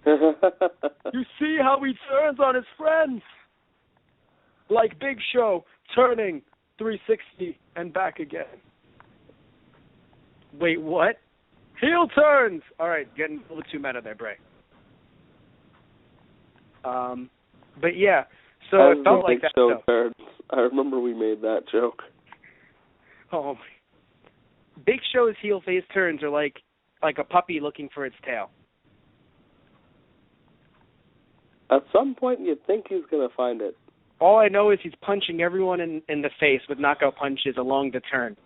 You see how he turns on his friends, like Big Show turning 360 and back again. Wait, what? Heel turns. All right, getting a little too meta there, Bray. But yeah, so it felt like that. Show turns. I remember we made that joke. Oh, Big Show's heel face turns are like a puppy looking for its tail. At some point, you'd think he's going to find it. All I know is he's punching everyone in the face with knockout punches along the turn.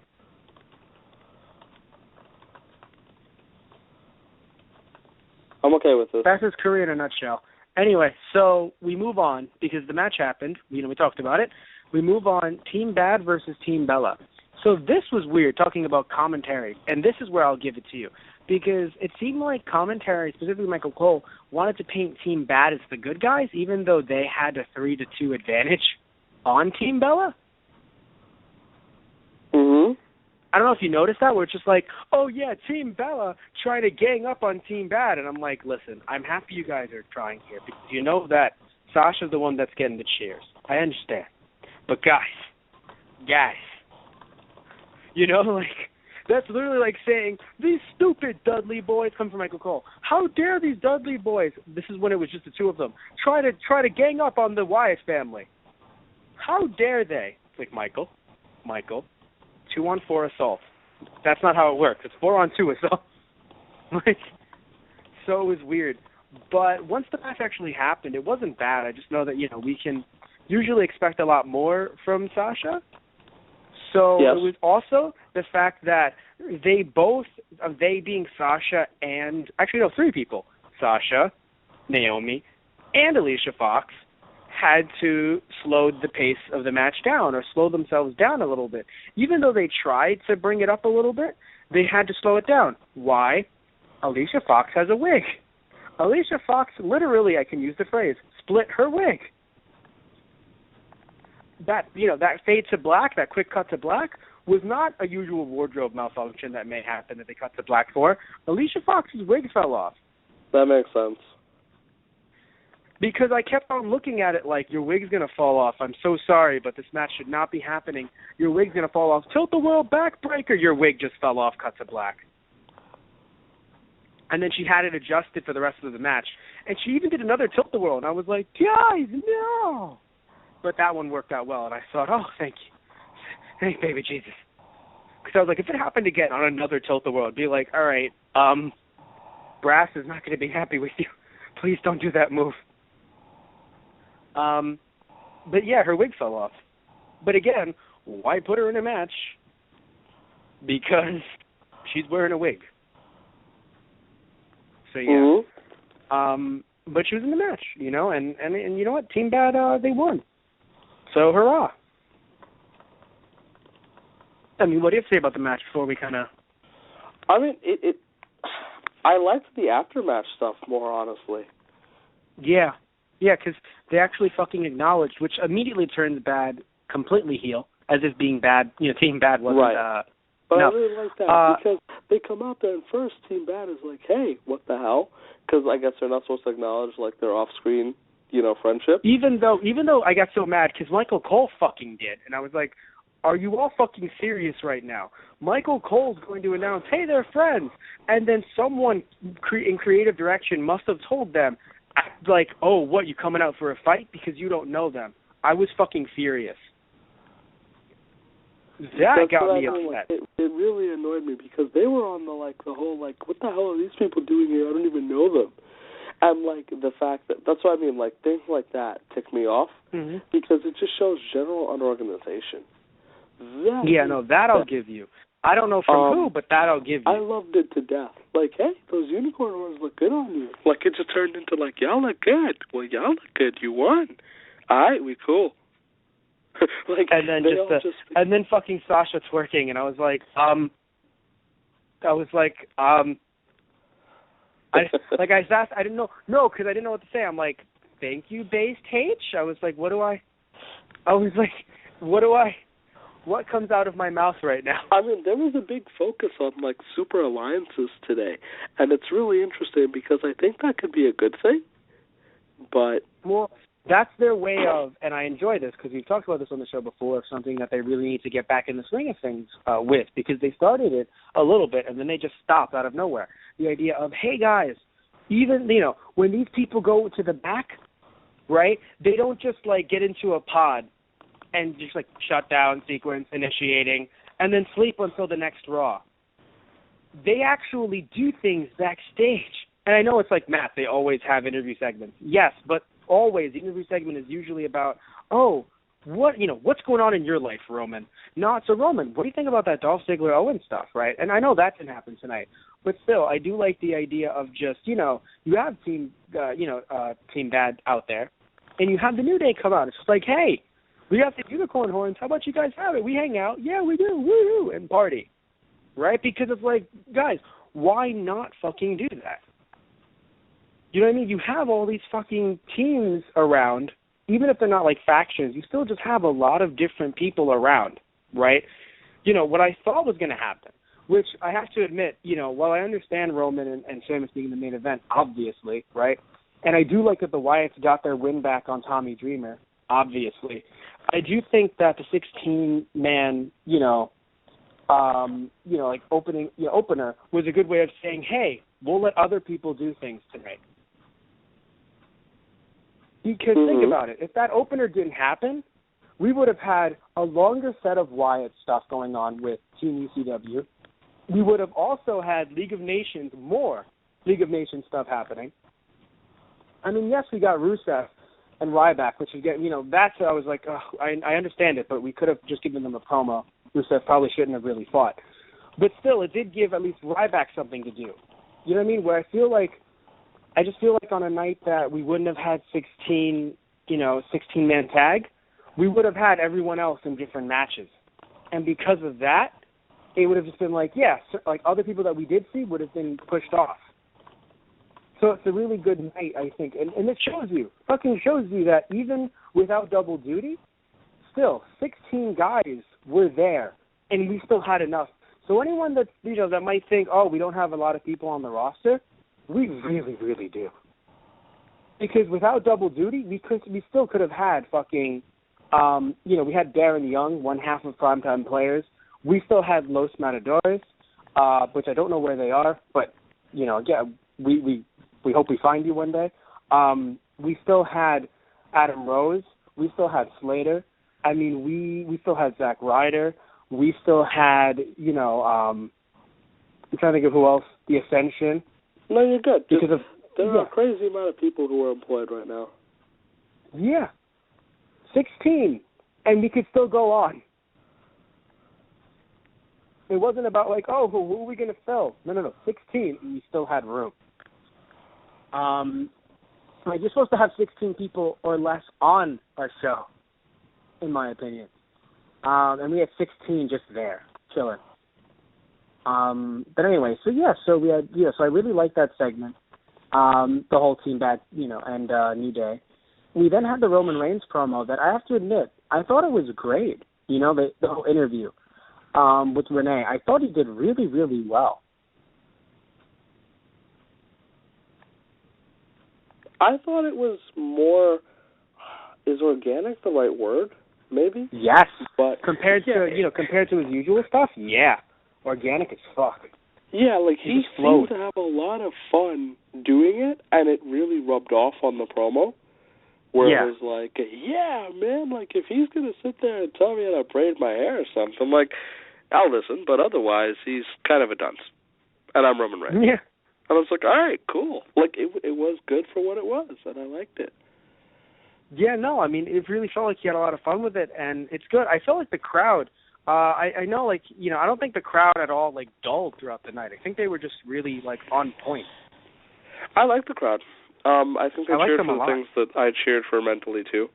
I'm okay with this. That's his career in a nutshell. Anyway, so we move on because the match happened. We talked about it. We move on. Team Bad versus Team Bella. So this was weird, talking about commentary, and this is where I'll give it to you, because it seemed like commentary, specifically Michael Cole, wanted to paint Team Bad as the good guys, even though they had a 3-2 advantage on Team Bella. Mm-hmm. I don't know if you noticed that, where it's just like, oh yeah, Team Bella trying to gang up on Team Bad, and I'm like, listen, I'm happy you guys are trying here, because you know that Sasha's the one that's getting the cheers. I understand. But guys, you know, like, that's literally like saying, these stupid Dudley boys, come from Michael Cole. How dare these Dudley boys, this is when it was just the two of them, try to gang up on the Wyatt family. How dare they? It's like, Michael, 2-on-4 assault. That's not how it works. It's 4-on-2 assault. Like, so it was weird. But once the match actually happened, it wasn't bad. I just know that, we can usually expect a lot more from Sasha. So yes. It was also the fact that they being Sasha and, actually no, 3 people, Sasha, Naomi, and Alicia Fox, had to slow the pace of the match down or slow themselves down a little bit. Even though they tried to bring it up a little bit, they had to slow it down. Why? Alicia Fox has a wig. Alicia Fox literally, I can use the phrase, split her wig. That fade to black, that quick cut to black, was not a usual wardrobe malfunction that may happen that they cut to black for. Alicia Fox's wig fell off. That makes sense. Because I kept on looking at it like, your wig's going to fall off. I'm so sorry, but this match should not be happening. Your wig's going to fall off. Tilt the world backbreaker. Your wig just fell off, cut to black. And then she had it adjusted for the rest of the match. And she even did another tilt the world. And I was like, guys, no. But that one worked out well. And I thought, oh, thank you. Thank baby Jesus. Because I was like, if it happened again on another tilt the world, I'd be like, all right, Brass is not going to be happy with you. Please don't do that move. But yeah, her wig fell off. But again, why put her in a match? Because she's wearing a wig. So yeah. Mm-hmm. But she was in the match, and you know what? Team Bad, they won. So hurrah. I mean, what do you have to say about the match before we kind of... I mean, I liked the aftermatch stuff more, honestly. Yeah. Yeah, because they actually fucking acknowledged, which immediately turns Bad completely heel, as if being Bad, Team Bad wasn't... Right. But I really like that, because they come out there and first Team Bad is like, hey, what the hell? Because I guess they're not supposed to acknowledge, like, their off-screen, friendship. Even though I got so mad, because Michael Cole fucking did, and I was like, are you all fucking serious right now? Michael Cole's going to announce, hey, they're friends, and then someone in creative direction must have told them, like, oh, what, you coming out for a fight because you don't know them? I was fucking furious. That got me upset. It really annoyed me because they were on the whole, what the hell are these people doing here? I don't even know them. And, the fact that's what I mean, things like that tick me off because it just shows general unorganization. That I'll give you. I don't know from who, but that I'll give you. I loved it to death. Hey, those unicorn horns look good on you. It just turned into, y'all look good. Well, y'all look good. You won. All right, we cool. And then fucking Sasha twerking, and I was like, I didn't know, because I didn't know what to say. I'm like, thank you, Based H. I was like, what do I What comes out of my mouth right now? I mean, there was a big focus on, like, super alliances today, and it's really interesting because I think that could be a good thing, but... Well, that's their way of, and I enjoy this because we've talked about this on the show before, of something that they really need to get back in the swing of things with, because they started it a little bit and then they just stopped out of nowhere. The idea of, hey, guys, even, when these people go to the back, right, they don't just, like, get into a pod and just, like, shut down, sequence, initiating, and then sleep until the next Raw. They actually do things backstage. And I know it's like, Matt, they always have interview segments. Yes, but always the interview segment is usually about, what's going on in your life, Roman? Not so, Roman, what do you think about that Dolph Ziggler-Owen stuff, right? And I know that didn't happen tonight. But still, I do like the idea of just, you have Team Bad out there, and you have the New Day come out. It's just like, hey, we have the unicorn horns. How about you guys have it? We hang out. Yeah, we do. Woo-hoo, and party. Right? Because it's like, guys, why not fucking do that? You know what I mean? You have all these fucking teams around. Even if they're not like factions, you still just have a lot of different people around, right? What I thought was going to happen, which I have to admit, while I understand Roman and Sheamus being the main event, obviously, right? And I do like that the Wyatts got their win back on Tommy Dreamer, obviously. I do think that the 16-man, opener was a good way of saying, hey, we'll let other people do things tonight. Because think about it. If that opener didn't happen, we would have had a longer set of Wyatt stuff going on with Team ECW. We would have also had more League of Nations stuff happening. I mean, yes, we got Rusev and Ryback, which is getting, that's I was like, I understand it, but we could have just given them a promo. Rusev probably shouldn't have really fought. But still, it did give at least Ryback something to do. You know what I mean? Where I just feel like on a night that we wouldn't have had 16-man tag, we would have had everyone else in different matches. And because of that, it would have just been like, like other people that we did see would have been pushed off. So it's a really good night, I think. And it shows you that even without double duty, still, 16 guys were there, and we still had enough. So anyone that, that might think, we don't have a lot of people on the roster, we really, really do. Because without double duty, we still could have had fucking, we had Darren Young, one half of Primetime Players. We still had Los Matadores, which I don't know where they are, but, again, we hope we find you one day. We still had Adam Rose. We still had Slater. I mean, we still had Zack Ryder. We still had, I'm trying to think of who else, The Ascension. No, you're good. There are a crazy amount of people who are employed right now. Yeah. 16. And we could still go on. It wasn't about like, who are we going to fill? No. 16, and we still had room. You're supposed to have 16 people or less on our show, in my opinion. And we had 16 just there, chilling. But anyway, so we had, so I really liked that segment. The whole team back, and New Day. We then had the Roman Reigns promo that I have to admit, I thought it was great. The whole interview with Renee. I thought he did really, really well. I thought it was more, is organic the right word? Maybe? Yes. But compared to his usual stuff, yeah. Organic as fuck. Yeah, like he seemed to have a lot of fun doing it, and it really rubbed off on the promo. Where it was like, yeah, man, like if he's going to sit there and tell me how to braid my hair or something, I'm like, I'll listen, but otherwise he's kind of a dunce. And I'm Roman Reigns. Yeah. And I was like, all right, cool. Like it was good for what it was, and I liked it. Yeah, no, I mean, it really felt like he had a lot of fun with it, and it's good. I felt like the crowd, I know, like, I don't think the crowd at all, like, dulled throughout the night. I think they were just really, like, on point. I like the crowd. I think they cheered for the things that I cheered for mentally, too.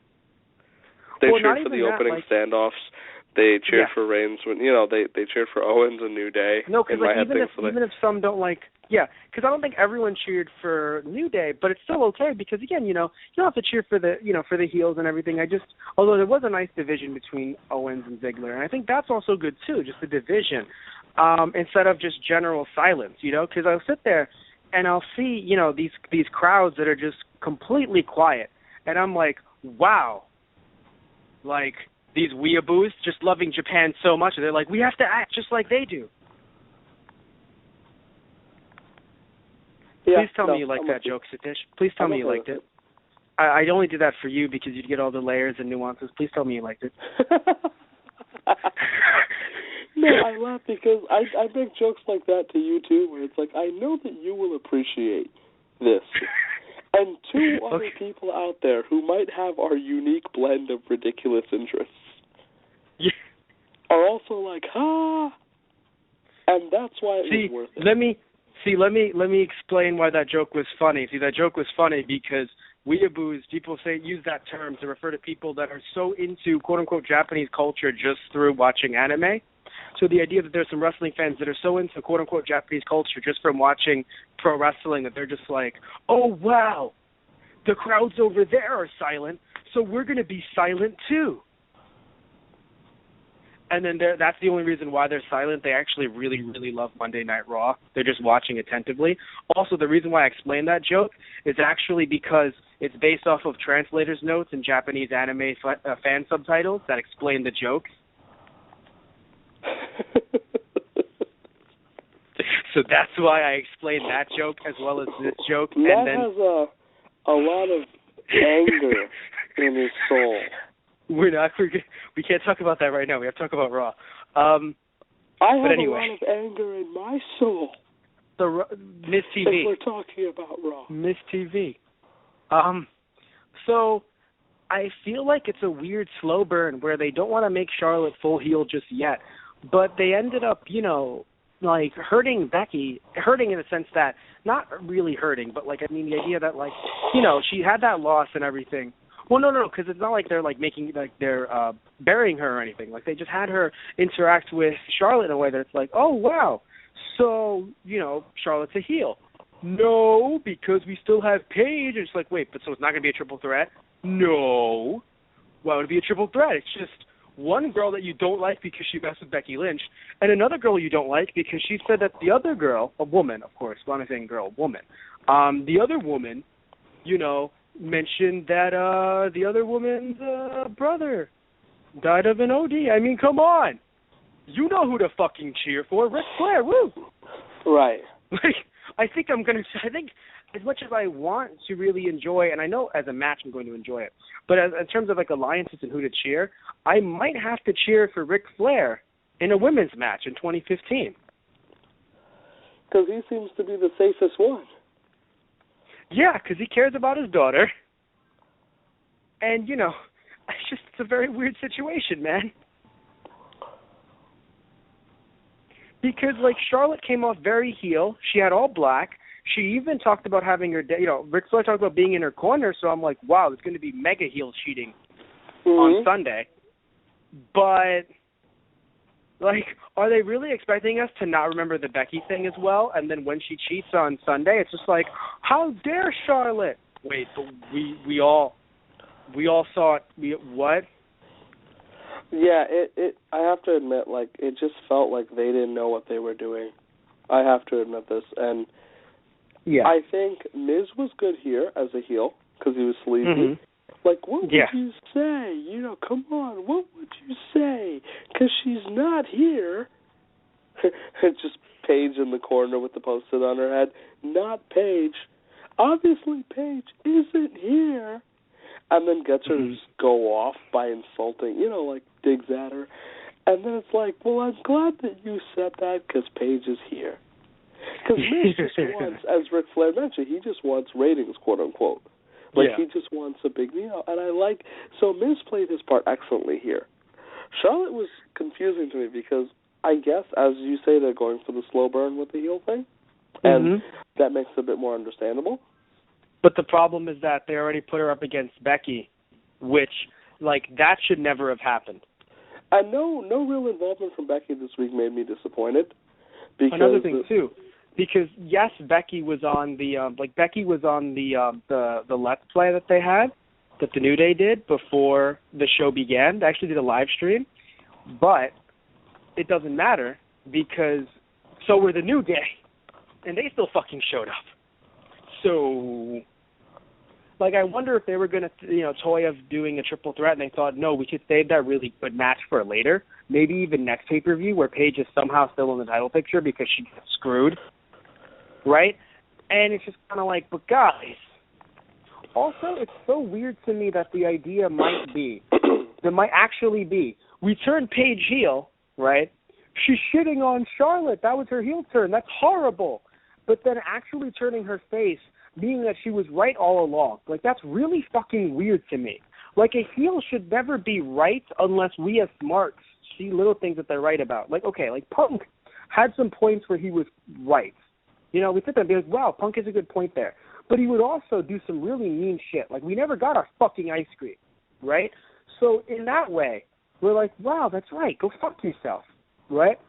They cheered for the opening standoffs. they cheered for Reigns when, they cheered for Owens and New Day. No, because even if some don't like, because I don't think everyone cheered for New Day, but it's still okay because, again, you don't have to cheer for the heels and everything. Although there was a nice division between Owens and Ziggler, and I think that's also good too, just the division, instead of just general silence, because I'll sit there and I'll see, these crowds that are just completely quiet, and I'm like, wow, like, these weeaboos just loving Japan so much. They're like, we have to act just like they do. Please tell me you like that joke, Satish. Please tell me you liked it. I only did that for you because you'd get all the layers and nuances. Please tell me you liked it. No, I laugh because I make jokes like that to you, too, where it's like, I know that you will appreciate this. And two other people out there who might have our unique blend of ridiculous interests are also like, and that's why it was worth it. Let me explain why that joke was funny. See, that joke was funny because weeaboos, people use that term to refer to people that are so into quote-unquote Japanese culture just through watching anime. So the idea that there's some wrestling fans that are so into quote-unquote Japanese culture just from watching pro wrestling that they're just like, oh, wow, the crowds over there are silent, so we're going to be silent too. And then that's the only reason why they're silent. They actually really, really love Monday Night Raw. They're just watching attentively. Also, the reason why I explained that joke is actually because it's based off of translator's notes and Japanese anime fan subtitles that explain the joke. So that's why I explained that joke as well as this joke. Matt has a lot of anger in his soul. We can't talk about that right now. We have to talk about Raw. I have a lot of anger in my soul. Miss TV. If we're talking about Raw. Miss TV. So I feel like it's a weird slow burn where they don't want to make Charlotte full heel just yet, but they ended up, like hurting Becky, hurting in the sense that, not really hurting, but like, I mean, the idea that like, she had that loss and everything. Well, no, because it's not like they're like they're burying her or anything. Like they just had her interact with Charlotte in a way that it's like, oh wow, so Charlotte's a heel. No, because we still have Paige. And it's like, wait, but so it's not going to be a triple threat? No. Why would it be a triple threat? It's just one girl that you don't like because she messed with Becky Lynch, and another girl you don't like because she said that the other girl, a woman, of course, when I'm saying girl, woman, the other woman, mentioned that the other woman's brother died of an OD. I mean, come on. You know who to fucking cheer for. Ric Flair, woo. Right. Like, I think as much as I want to really enjoy, and I know as a match I'm going to enjoy it, but in terms of like alliances and who to cheer, I might have to cheer for Ric Flair in a women's match in 2015. Because he seems to be the safest one. Yeah, because he cares about his daughter. And, it's a very weird situation, man. Because, like, Charlotte came off very heel. She had all black. She even talked about having her, Ric Flair talked about being in her corner, so I'm like, wow, it's going to be mega heel cheating on Sunday. But, like, are they really expecting us to not remember the Becky thing as well? And then when she cheats on Sunday, it's just like, how dare Charlotte? Wait, but we all saw it. What? Yeah, it. I have to admit, like, it just felt like they didn't know what they were doing. I have to admit this, and I think Miz was good here as a heel because he was sleazy. Mm-hmm. Like, what would you say? Come on, what would you say? Because she's not here. It's just Paige in the corner with the post-it on her head. Not Paige. Obviously, Paige isn't here. And then gets her to go off by insulting, like digs at her. And then it's like, well, I'm glad that you said that because Paige is here. Because Miz just wants, as Ric Flair mentioned, he just wants ratings, quote unquote. Like he just wants a big deal. And so Miz played his part excellently here. Charlotte was confusing to me because I guess, as you say, they're going for the slow burn with the heel thing. And that makes it a bit more understandable. But the problem is that they already put her up against Becky, which, like, that should never have happened. And no real involvement from Becky this week made me disappointed. Because another thing too, because yes, Becky was on the the Let's Play that they had, that the New Day did before the show began. They actually did a live stream, but it doesn't matter because so were the New Day, and they still fucking showed up. So, like, I wonder if they were going to, toy of doing a triple threat, and they thought, no, we should save that really good match for later, maybe even next pay-per-view where Paige is somehow still in the title picture because she got screwed, right? And it's just kind of like, but guys, also, it's so weird to me that the idea might actually be, we turn Paige heel, right? She's shitting on Charlotte. That was her heel turn. That's horrible. But then actually turning her face, meaning that she was right all along. Like, that's really fucking weird to me. Like, a heel should never be right unless we as smarts see little things that they're right about. Like, okay, like Punk had some points where he was right. We sit there and be like, wow, Punk has a good point there. But he would also do some really mean shit. Like, we never got our fucking ice cream, right? So in that way, we're like, wow, that's right. Go fuck yourself, right?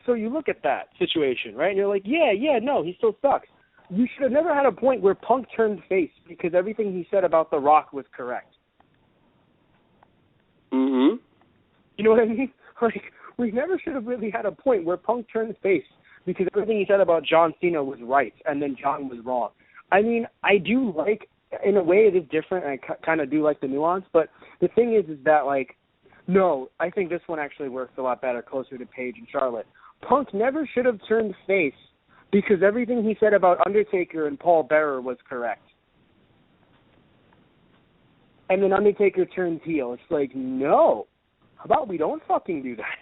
So you look at that situation, right? And you're like, yeah, no, he still sucks. You should have never had a point where Punk turned face because everything he said about The Rock was correct. Mm-hmm. You know what I mean? Like, we never should have really had a point where Punk turned face because everything he said about John Cena was right and then John was wrong. I mean, I do like, in a way it is different, and I kind of do like the nuance, but the thing is that, like, no, I think this one actually works a lot better, closer to Paige and Charlotte. Punk never should have turned face because everything he said about Undertaker and Paul Bearer was correct. And then Undertaker turns heel. It's like, no. How about we don't fucking do that?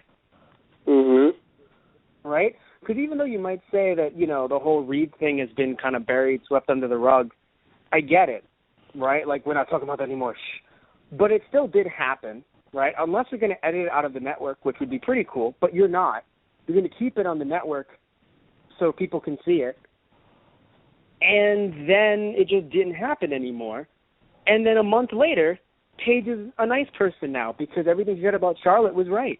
Mm-hmm. Right? Because even though you might say that, the whole Reed thing has been kind of buried, swept under the rug, I get it, right? Like, we're not talking about that anymore. Shh. But it still did happen, right? Unless you're going to edit it out of the network, which would be pretty cool, but you're not. You're going to keep it on the network so people can see it. And then it just didn't happen anymore. And then a month later, Paige is a nice person now because everything she said about Charlotte was right.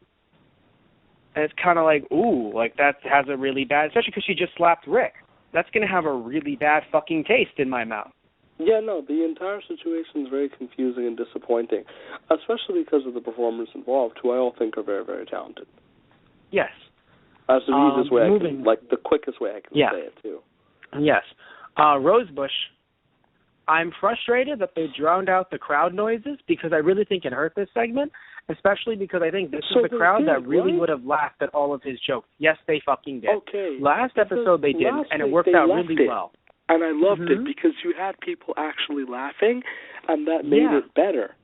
And it's kind of like, ooh, like that has a really bad, especially because she just slapped Rick. That's going to have a really bad fucking taste in my mouth. Yeah, no, the entire situation is very confusing and disappointing, especially because of the performers involved, who I all think are very, very talented. Yes. That's the easiest way the quickest way I can say it, too. Yes. Rosebush, I'm frustrated that they drowned out the crowd noises because I really think it hurt this segment, especially because I think this is the crowd that really would have laughed at all of his jokes. Yes, they fucking did. Okay. Last episode they didn't, and it worked out really well. And I loved it because you had people actually laughing, and that made it better.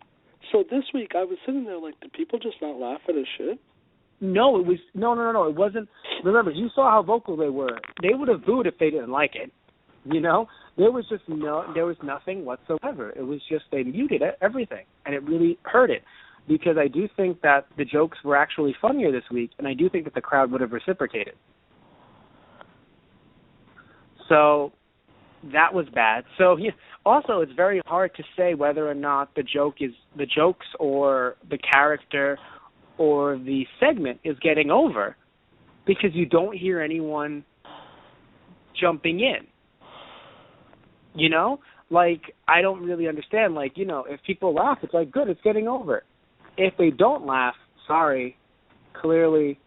So this week I was sitting there like, did people just not laugh at his shit? No, it was no. It wasn't. Remember, you saw how vocal they were. They would have booed if they didn't like it. There was nothing whatsoever. It was just they muted everything, and it really hurt it because I do think that the jokes were actually funnier this week, and I do think that the crowd would have reciprocated. So that was bad. So also, it's very hard to say whether or not the jokes or the character or the segment is getting over because you don't hear anyone jumping in. Like, I don't really understand. Like, if people laugh, it's like, good, it's getting over. If they don't laugh, sorry, clearly,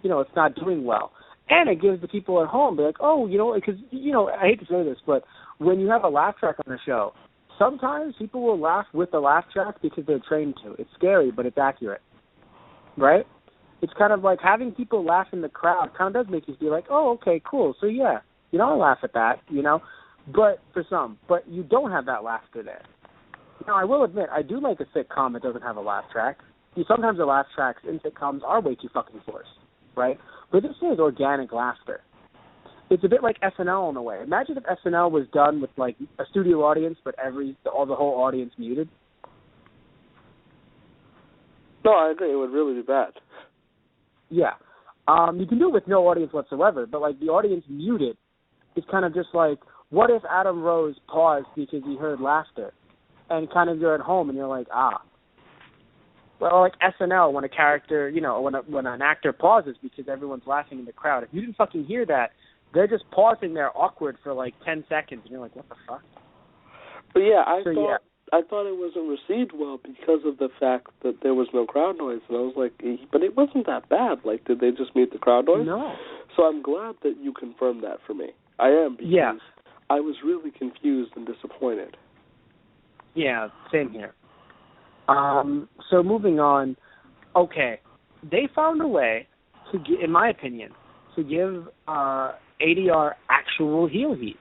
it's not doing well. And it gives the people at home, be like, oh, because, I hate to say this, but when you have a laugh track on the show, sometimes people will laugh with the laugh track because they're trained to. It's scary, but it's accurate, right? It's kind of like having people laugh in the crowd kind of does make you feel like, oh, okay, cool. So, yeah, I'll laugh at that, But for some, but you don't have that laughter there. Now, I will admit, I do like a sitcom that doesn't have a laugh track. Sometimes the laugh tracks in sitcoms are way too fucking forced, right? But this is organic laughter. It's a bit like SNL in a way. Imagine if SNL was done with like a studio audience, but the whole audience muted. No, I agree. It would really be bad. Yeah. You can do it with no audience whatsoever, but like the audience muted is kind of just like, what if Adam Rose paused because he heard laughter? And kind of you're at home and you're like, ah. well, like SNL, when a character, when an actor pauses because everyone's laughing in the crowd. If you didn't fucking hear that, they're just pausing there awkward for like 10 seconds, and you're like, what the fuck? But yeah, I thought it wasn't received well because of the fact that there was no crowd noise, and I was like, but it wasn't that bad. Like, did they just mute the crowd noise? No. So I'm glad that you confirmed that for me. I am, because I was really confused and disappointed. Yeah, same here. So moving on, okay, they found a way to, in my opinion, to give ADR actual heel heat.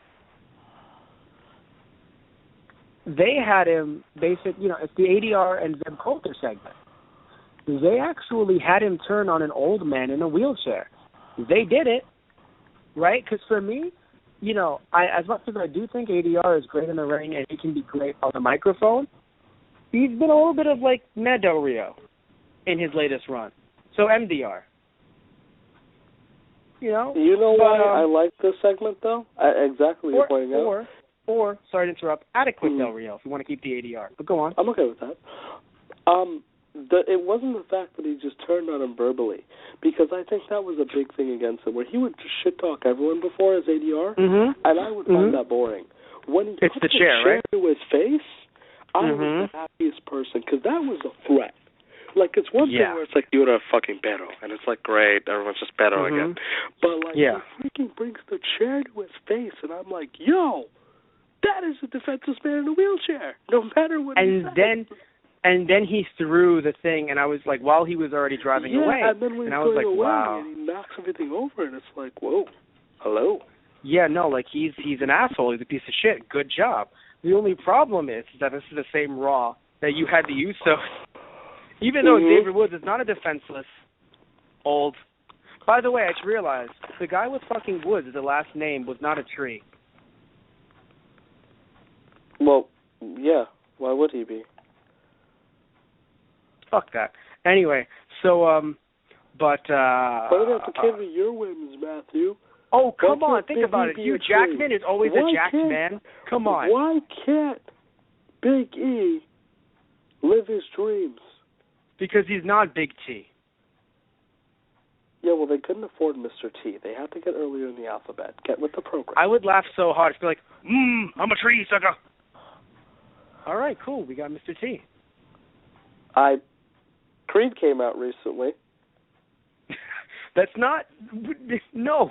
They had him it's the ADR and Zeb Coulter segment. They actually had him turn on an old man in a wheelchair. They did it, right? Because for me, as much as I do think ADR is great in the ring and he can be great on the microphone, he's been a little bit of like Del Rio in his latest run. So MDR. You know why I like this segment, though? Exactly what you're pointing out. Or, sorry to interrupt, adequate Del Rio if you want to keep the ADR. But go on. I'm okay with that. It wasn't the fact that he just turned on him verbally, because I think that was a big thing against him, where he would just shit-talk everyone before as ADR, and I would find that boring. When he put the chair right? to his face, I was the happiest person, because that was a threat. Like, it's one thing where it's like, you're a fucking pedo, and it's like, great, everyone's just pedo again. But, like, he freaking brings the chair to his face, and I'm like, yo, that is a defenseless man in a wheelchair, no matter what he says. And then he threw the thing, and I was like, while he was already driving away, and then when I was like, away, wow. And he knocks everything over, and it's like, whoa, hello. Yeah, no, like, he's an asshole. He's a piece of shit. Good job. The only problem is that this is the same Raw that you had the Usos. Even though David Woods is not a defenseless old. By the way, I just realized the guy with fucking Woods, the last name, was not a tree. Well, yeah. Why would he be? Fuck that. Anyway, so, But that's the kid with your whims, Matthew. Oh, come on. Think about it. Hugh Jackman is always a Jacked man. Come on. Why can't Big E live his dreams? Because he's not Big T. Yeah, well, they couldn't afford Mr. T. They had to get earlier in the alphabet. Get with the program. I would laugh so hard. I'd be like, I'm a tree sucker. All right, cool. We got Mr. T. Creed came out recently. That's not... No.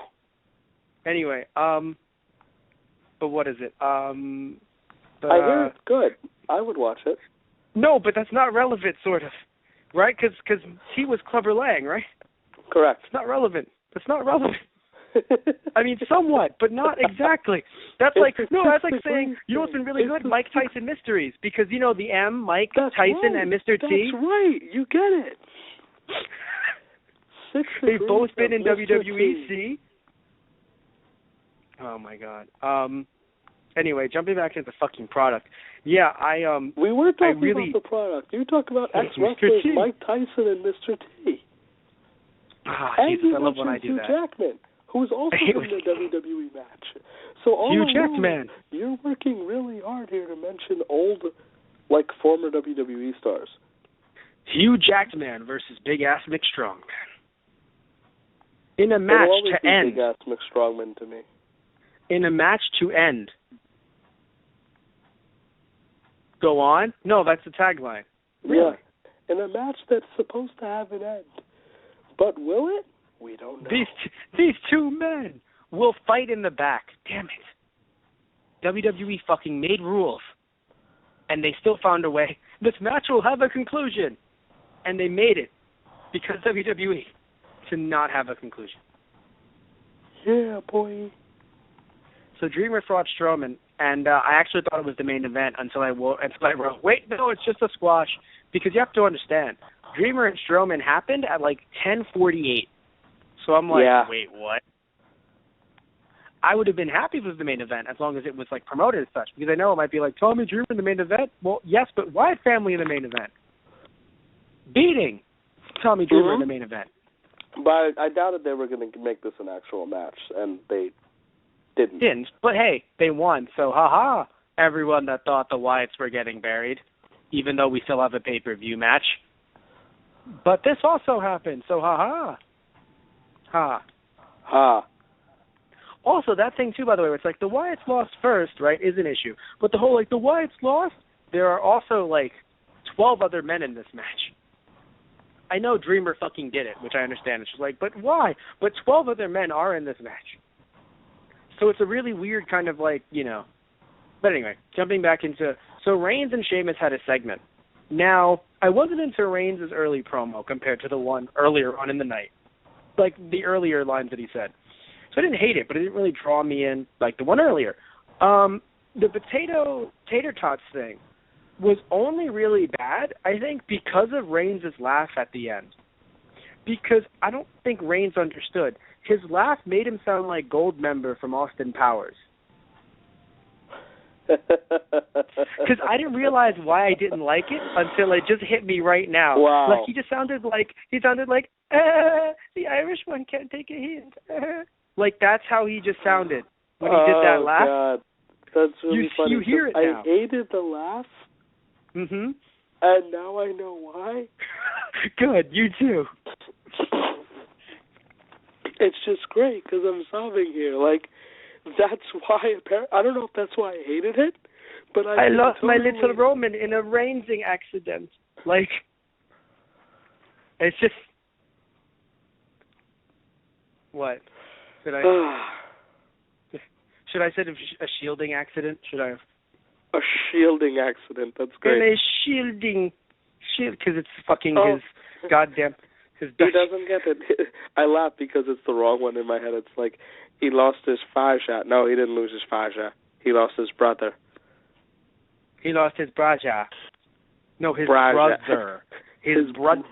Anyway, but what is it? I hear it's good. I would watch it. No, but that's not relevant, sort of. Right? Because T was Clubber Lang, right? Correct. It's not relevant. That's not relevant. I mean, somewhat, but not exactly. That's like saying, you know what's been really good? Mike Tyson Mysteries. Because, the M, Mike Tyson, and Mr. T. That's right. You get it. They've both been in WWE, see? Oh, my God. Anyway, jumping back into the fucking product. Yeah, we were talking about the product. You talk about ex-wrestlers Mike Tyson and Mr. T. And Jesus, I love when I do that. Hugh Jackman, who was also in the WWE match. So all Hugh Jackman. You're working really hard here to mention old, former WWE stars. Hugh Jackman versus Big Ass Mick Strongman. In a match to end. Big Ass Mick Strongman to me. In a match to end. Go on? No, that's the tagline. Really? Yeah. In a match that's supposed to have an end. But will it? We don't know. These two men will fight in the back. Damn it. WWE fucking made rules. And they still found a way. This match will have a conclusion. And they made it. Because WWE. To not have a conclusion. Yeah, boy. So Dreamer fought Strowman. And I actually thought it was the main event until I wrote, wait, no, it's just a squash. Because you have to understand, Dreamer and Strowman happened at 10:48. So I'm like, wait, what? I would have been happy if it was the main event as long as it was promoted as such. Because I know it might be Tommy Dreamer in the main event. Well, yes, but Wyatt family in the main event. Beating Tommy Dreamer in the main event. But I doubted they were going to make this an actual match, and they didn't. But hey, they won. So, haha, everyone that thought the Wyatts were getting buried, even though we still have a pay-per-view match. But this also happened, so ha. Also, that thing, too, by the way, where it's like the Wyatts lost first, right, is an issue. But the whole, like, the Wyatts lost, there are also, like, 12 other men in this match. I know Dreamer fucking did it, which I understand. It's just like, but why? But 12 other men are in this match. So it's a really weird kind of, like, you know. But anyway, jumping back into, so Reigns and Sheamus had a segment. Now, I wasn't into Reigns' early promo compared to the one earlier on in the night. Like, the earlier lines that he said. So I didn't hate it, but it didn't really draw me in like the one earlier. The tater tots thing was only really bad, I think, because of Reigns' laugh at the end. Because I don't think Reigns understood. His laugh made him sound like Goldmember from Austin Powers. Because I didn't realize why I didn't like it until it just hit me right now. Wow. Like he sounded like the Irish one can't take a hint. Like that's how he just sounded when he did that laugh. Oh God, that's really funny. You hear it now. I hated the laugh. Mhm. And now I know why. Good, you too. It's just great because I'm sobbing here. Like, that's why, I don't know if that's why I hated it, but I lost totally... my little Roman in a rainsing accident. Like, it's just... What? Should I say a shielding accident? Should I have... A shielding accident, that's great. And a shielding... Because it's fucking his goddamn... He doesn't get it. I laugh because it's the wrong one in my head. It's like he lost his Faja. No, he didn't lose his Faja. He lost his brother. He lost his Braja. No, his Braja. brother. His brother.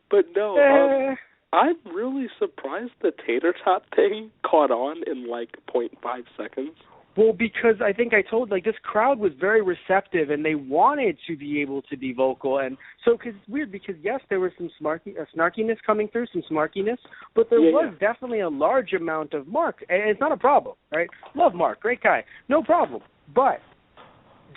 But no, I'm really surprised the tater tot thing caught on in like 0.5 seconds. Well, because I think I told, like, this crowd was very receptive, and they wanted to be able to be vocal. And so, because it's weird, because, yes, there was some snarkiness coming through, some smarkiness, but there was definitely a large amount of Mark. And it's not a problem, right? Love Mark, great guy, no problem. But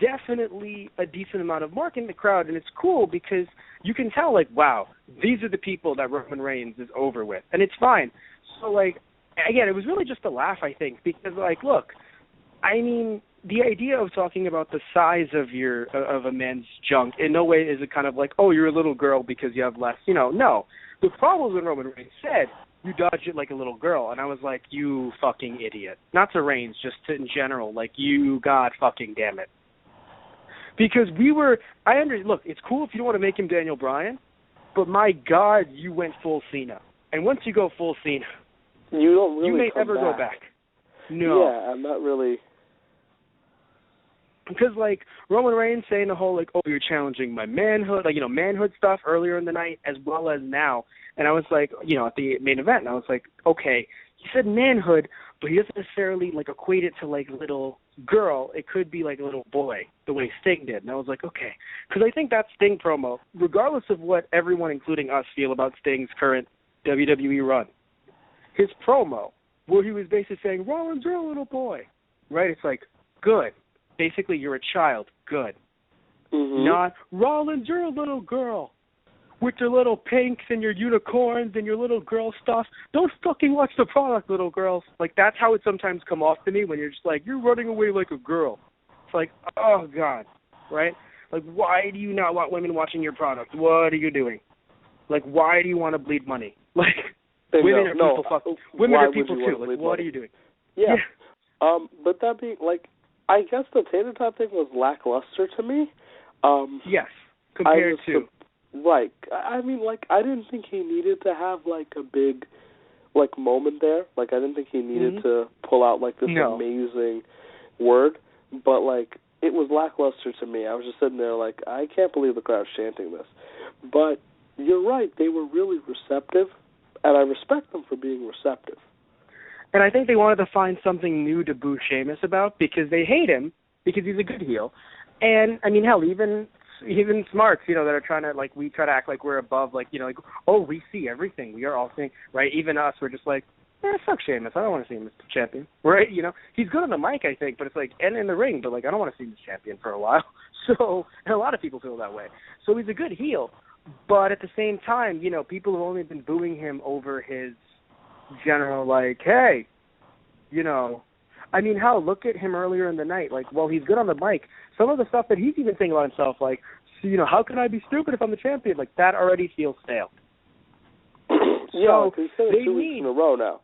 definitely a decent amount of Mark in the crowd, and it's cool because you can tell, like, wow, these are the people that Roman Reigns is over with. And it's fine. So, like, again, it was really just a laugh, I think, because, like, look, I mean, the idea of talking about the size of a man's junk in no way is it kind of like, oh, you're a little girl because you have less, no. The problem when Roman Reigns said, you dodge it like a little girl, and I was like, you fucking idiot. Not to Reigns, just in general, like, you god fucking damn it. Because look, it's cool if you don't want to make him Daniel Bryan, but my God, you went full Cena. And once you go full Cena, you don't really you may never go back. No. Yeah, I'm not really... Because, like, Roman Reigns saying the whole, like, oh, you're challenging my manhood, like, manhood stuff earlier in the night as well as now. And I was like, at the main event, and I was like, okay, he said manhood, but he doesn't necessarily, like, equate it to, like, little girl. It could be, like, a little boy, the way Sting did. And I was like, okay. Because I think that Sting promo, regardless of what everyone, including us, feel about Sting's current WWE run, his promo, where he was basically saying, Rollins, you're a little boy, right? It's like, good. Basically, you're a child. Good. Mm-hmm. Not, Rollins, you're a little girl with your little pinks and your unicorns and your little girl stuff. Don't fucking watch the product, little girls. Like, that's how it sometimes come off to me when you're just like, you're running away like a girl. It's like, oh, God, right? Like, why do you not want women watching your product? What are you doing? Like, why do you want to bleed money? Like, women are people too. Like, what are you doing? Yeah. But that being, like, I guess the tater tot thing was lackluster to me. Yes, compared to... Right. I mean, like, I didn't think he needed to have, like, a big, like, moment there. Like, I didn't think he needed to pull out, like, this amazing word. But, like, it was lackluster to me. I was just sitting there like, I can't believe the crowd's chanting this. But you're right. They were really receptive, and I respect them for being receptive. And I think they wanted to find something new to boo Sheamus about because they hate him because he's a good heel. And, I mean, hell, even smarts, that are trying to, like, we try to act like we're above, like, like, oh, we see everything. We are all seeing, right? Even us, we're just like, Fuck Sheamus. I don't want to see him as champion. Right? You know, he's good on the mic, I think, but it's like, and in the ring, but like, I don't want to see him as champion for a while. So, and a lot of people feel that way. So he's a good heel, but at the same time, you know, people have only been booing him over his general, like, hey, you know, I mean, hell, look at him earlier in the night. Like, well, he's good on the mic. Some of the stuff that he's even saying about himself, like, so, you know, how can I be stupid if I'm the champion? Like, that already feels stale. Yeah, so they 2 weeks in a row now.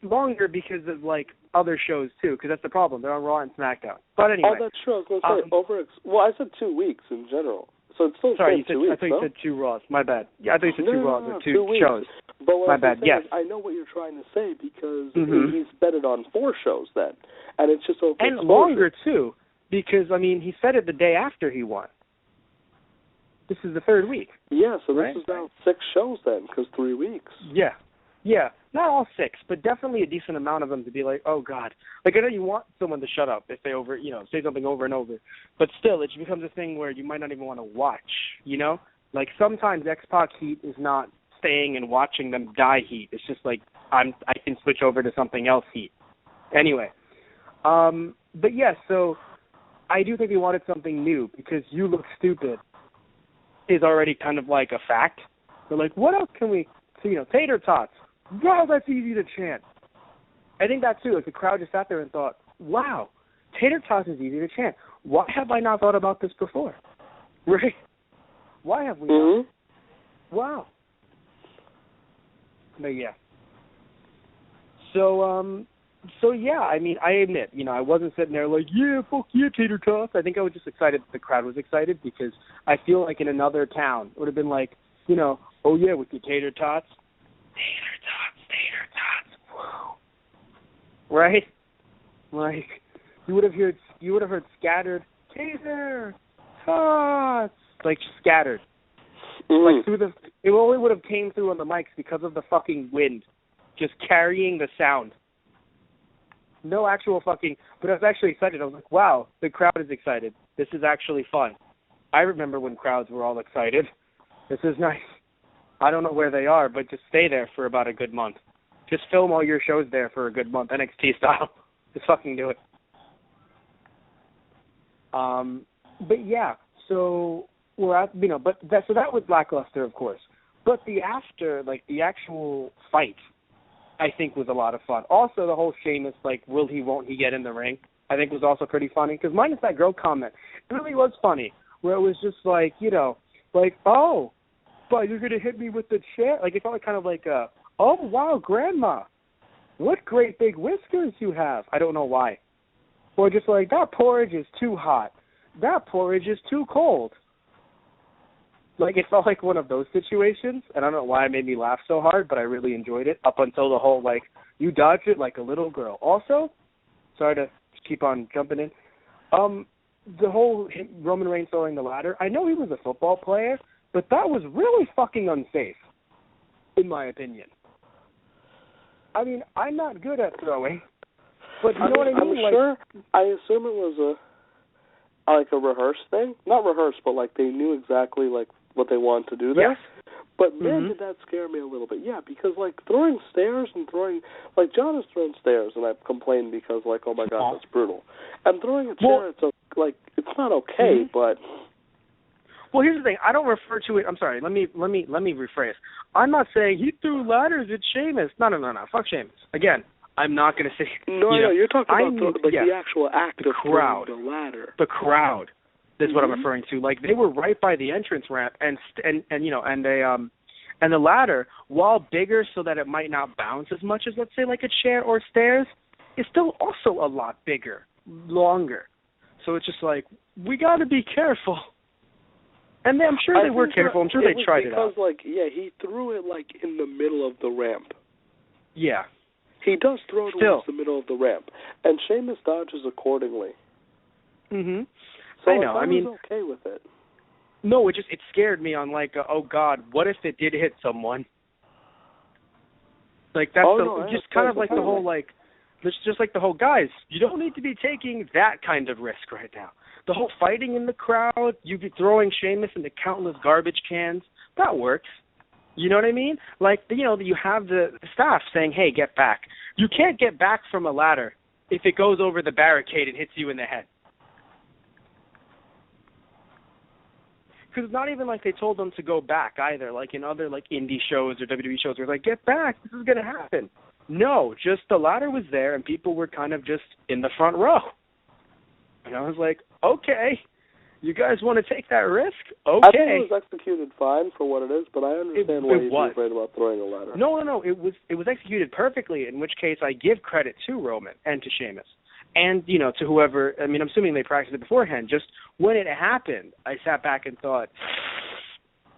Longer because of, like, other shows, too, because that's the problem. They're on Raw and SmackDown. But anyway. Oh, that's true. I was going to say, well, I said 2 weeks in general. So it's still sorry, 2 weeks, I thought you said 2 Raws. My bad. Yeah, I thought you said 2 Raws or 2 shows. But what my bad, yes. I know what you're trying to say because he's bet it on 4 shows then. And it's just okay. And longer, too, because, I mean, he said it the day after he won. This is the 3rd week. Yeah, so this is now 6 shows then, because 3 weeks. Yeah. Yeah. Not all 6, but definitely a decent amount of them to be like, oh, God. Like, I know you want someone to shut up if they say something over and over. But still, it becomes a thing where you might not even want to watch, you know? Like, sometimes X-Pac heat is not staying and watching them die heat. It's just like, I can switch over to something else heat. Anyway. But, yeah, so I do think they wanted something new because You Look Stupid is already kind of like a fact. They're like, what else can we... So, you know, tater tots. Wow, that's easy to chant. I think that, too. Like, the crowd just sat there and thought, wow, tater tots is easy to chant. Why have I not thought about this before? Right? Why have we not? Wow. But, yeah. So, yeah, I mean, I admit, you know, I wasn't sitting there like, yeah, fuck yeah, tater tots. I think I was just excited that the crowd was excited because I feel like in another town it would have been like, you know, oh, yeah, with your tater tots. Tater tots. Whoa. Right? Like, you would have heard scattered tater tots. Like, scattered. Like, it only would have came through on the mics because of the fucking wind. Just carrying the sound. No actual fucking, but I was actually excited. I was like, wow, the crowd is excited. This is actually fun. I remember when crowds were all excited. This is nice. I don't know where they are, but just stay there for about a good month. Just film all your shows there for a good month, NXT style. Just fucking do it. But yeah, so we're at, you know, but that was lackluster, of course. But the after, like the actual fight, I think was a lot of fun. Also, the whole Sheamus, like, will he, won't he get in the ring, I think was also pretty funny. Because minus that girl comment, it really was funny, where it was just like, you know, like, oh, but you're going to hit me with the chair? Like, it felt like kind of like, oh, wow, Grandma, what great big whiskers you have. I don't know why. Or just like, that porridge is too hot. That porridge is too cold. Like, it felt like one of those situations, and I don't know why it made me laugh so hard, but I really enjoyed it, up until the whole, like, you dodged it like a little girl. Also, sorry to keep on jumping in, the whole Roman Reigns throwing the ladder, I know he was a football player, but that was really fucking unsafe, in my opinion. I mean, I'm not good at throwing, but you know what I mean? I'm sure. I assume it was a rehearsed thing. Not rehearsed, but like they knew exactly like what they wanted to do there. Yes. But man, did that scare me a little bit. Yeah, because like throwing stairs and throwing, like John has thrown stairs, and I've complained because like, oh my God, that's brutal. And throwing a chair, it's not okay, but. Well, here's the thing. I don't refer to it. I'm sorry. Let me rephrase. I'm not saying he threw ladders at Sheamus. No. Fuck Sheamus. Again, I'm not going to say. No, you're talking about the actual act of throwing the ladder. The crowd is what I'm referring to. Like they were right by the entrance ramp, and the ladder, while bigger so that it might not bounce as much as let's say like a chair or stairs, is still also a lot bigger, longer. So it's just like we got to be careful. And I'm sure they were careful. I'm sure they tried it out. Because, he threw it, in the middle of the ramp. Yeah. He does throw it towards the middle of the ramp. And Sheamus dodges accordingly. Mm-hmm. So I know. I was okay with it. No, it scared me on, oh, God, what if it did hit someone? Like, that's kind of like the whole, it's just like the whole, guys, you don't need to be taking that kind of risk right now. The whole fighting in the crowd, you be throwing Sheamus into countless garbage cans, that works. You know what I mean? Like, you know, you have the staff saying, hey, get back. You can't get back from a ladder if it goes over the barricade and hits you in the head. Because it's not even like they told them to go back either, like in other like indie shows or WWE shows where they're like, get back, this is going to happen. No, just the ladder was there and people were kind of just in the front row. And I was like, okay, you guys want to take that risk? Okay. I think it was executed fine for what it is, but I understand why you'd be afraid about throwing a ladder. No, it was executed perfectly, in which case I give credit to Roman and to Sheamus. And, you know, to whoever, I mean, I'm assuming they practiced it beforehand. Just when it happened, I sat back and thought,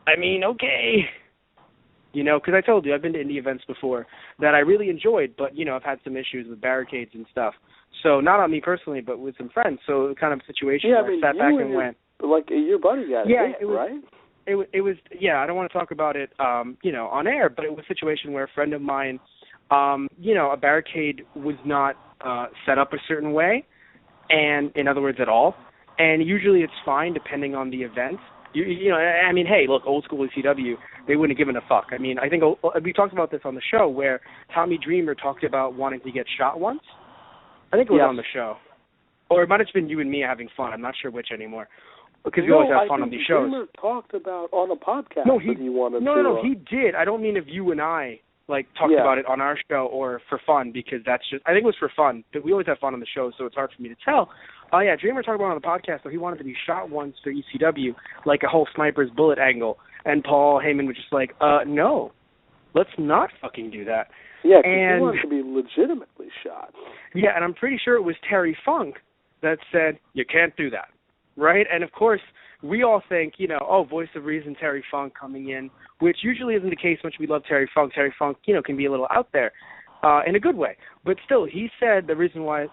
I mean, okay. You know, because I told you, I've been to indie events before that I really enjoyed, but, you know, I've had some issues with barricades and stuff. So not on me personally, but with some friends. So kind of a situation where I sat back and went. Like, your buddy got hit, right? It was, I don't want to talk about it, you know, on air, but it was a situation where a friend of mine, you know, a barricade was not set up a certain way, and in other words, at all. And usually it's fine depending on the event. You know, I mean, hey, look, old school ECW, they wouldn't have given a fuck. I mean, I think we talked about this on the show where Tommy Dreamer talked about wanting to get shot once. I think it was on the show. Or it might have been you and me having fun. I'm not sure which anymore. Because we always have fun on these shows. Dreamer talked about on a podcast that he wanted to. No, he did. I don't mean if you and I, like, talked about it on our show or for fun, because that's just, I think it was for fun. But we always have fun on the show, so it's hard for me to tell. Dreamer talked about it on the podcast, so he wanted to be shot once for ECW, like a whole sniper's bullet angle. And Paul Heyman was just like, no, let's not fucking do that. Yeah, because he wanted to be legitimately shot. Yeah, and I'm pretty sure it was Terry Funk that said, you can't do that, right? And, of course, we all think, you know, voice of reason, Terry Funk coming in, which usually isn't the case much. We love Terry Funk. Terry Funk, you know, can be a little out there in a good way. But still, he said the reason why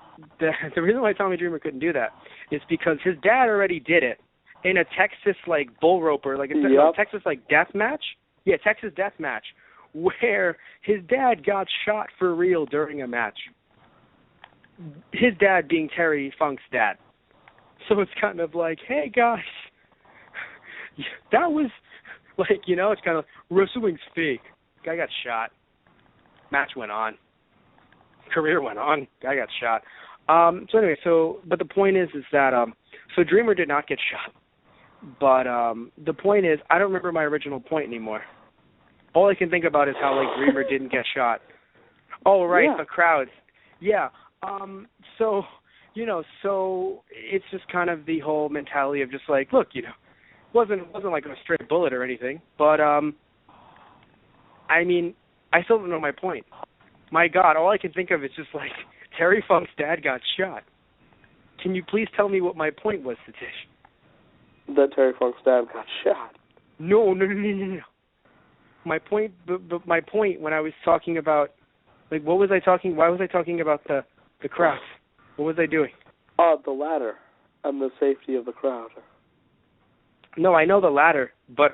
Tommy Dreamer couldn't do that is because his dad already did it in a Texas, like, bull roper, like a Texas, like, death match. Yeah, Texas death match, where his dad got shot for real during a match. His dad being Terry Funk's dad. So it's kind of like, hey, guys, that was, like, you know, it's kind of, wrestling's fake. Guy got shot. Match went on. Career went on. Guy got shot. So anyway, but the point is that, so Dreamer did not get shot. But the point is, I don't remember my original point anymore. All I can think about is how, like, Dreamer didn't get shot. Oh, right, the crowds. Yeah. So, you know, so it's just kind of the whole mentality of just like, look, you know, wasn't like a straight bullet or anything, but I mean, I still don't know my point. My God, all I can think of is just like Terry Funk's dad got shot. Can you please tell me what my point was, Satish? That Terry Funk's dad got shot. No. My point when I was talking about, like, why was I talking about the crowd? What was I doing? The ladder and the safety of the crowd. No, I know the ladder, but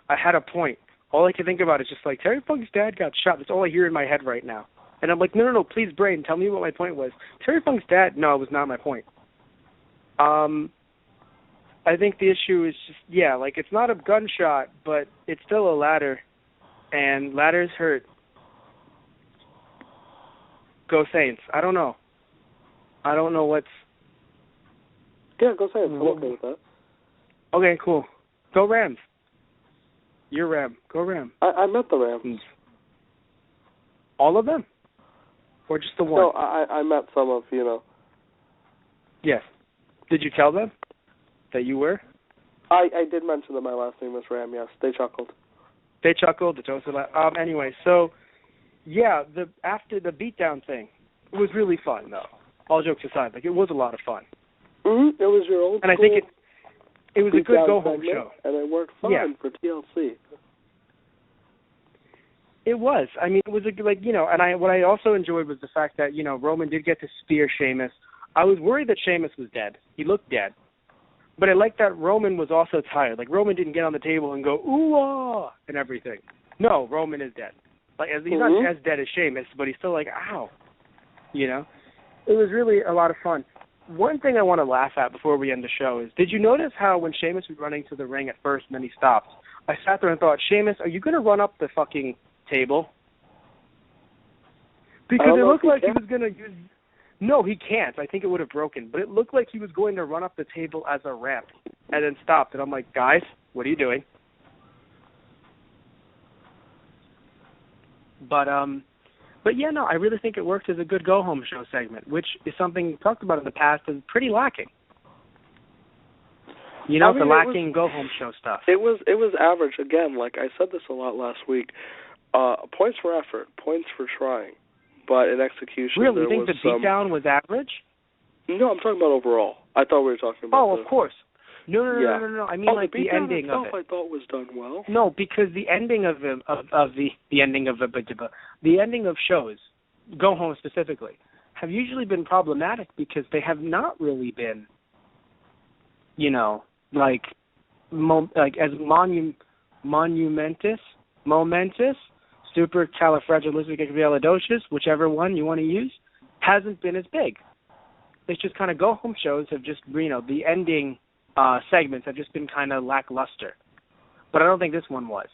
I had a point. All I can think about is just like, Terry Funk's dad got shot. That's all I hear in my head right now. And I'm like, no, please, brain, tell me what my point was. Terry Funk's dad, no, it was not my point. I think the issue is just, like, it's not a gunshot, but it's still a ladder, and ladders hurt. Go Saints. I don't know what's... Yeah, go Saints. I'm okay with that. Okay, cool. Go Rams. You're Ram. Go Ram. I met the Rams. All of them? Or just the one? No, I met some of, you know. Yes. Did you tell them that you were? I did mention that my last name was Ram, yes. They chuckled. They chuckled. Anyway, so, yeah, after the beatdown thing, it was really fun, though. All jokes aside, like, it was a lot of fun. Mm-hmm. It was your old and school. I think it was a good go-home show. And it worked fine for TLC. It was. I mean, it was and what I also enjoyed was the fact that, you know, Roman did get to spear Sheamus. I was worried that Sheamus was dead. He looked dead. But I liked that Roman was also tired. Like, Roman didn't get on the table and go, ooh-ah, and everything. No, Roman is dead. Like, he's not as dead as Sheamus, but he's still like, ow. You know? It was really a lot of fun. One thing I want to laugh at before we end the show is, did you notice how when Sheamus was running to the ring at first and then he stopped, I sat there and thought, Sheamus, are you going to run up the fucking table? Because it looked like he was going to use... No, he can't. I think it would have broken. But it looked like he was going to run up the table as a ramp and then stopped. And I'm like, guys, what are you doing? But yeah, no, I really think it worked as a good go-home show segment, which is something we talked about in the past is pretty lacking. You know, the lacking go-home show stuff. It was average. Again, like I said this a lot last week, points for effort, points for trying. But in execution, really, you think the beatdown was average? No, I'm talking about overall. I thought we were talking about. Oh, of course. No. I mean, like the ending itself, of it. I thought was done well. No, because the ending of the ending of shows, go home specifically, have usually been problematic because they have not really been, you know, like as momentous. Supercalifragilisticexpialidocious, whichever one you want to use, hasn't been as big. It's just kind of go-home shows have just, you know, the ending segments have just been kind of lackluster. But I don't think this one was,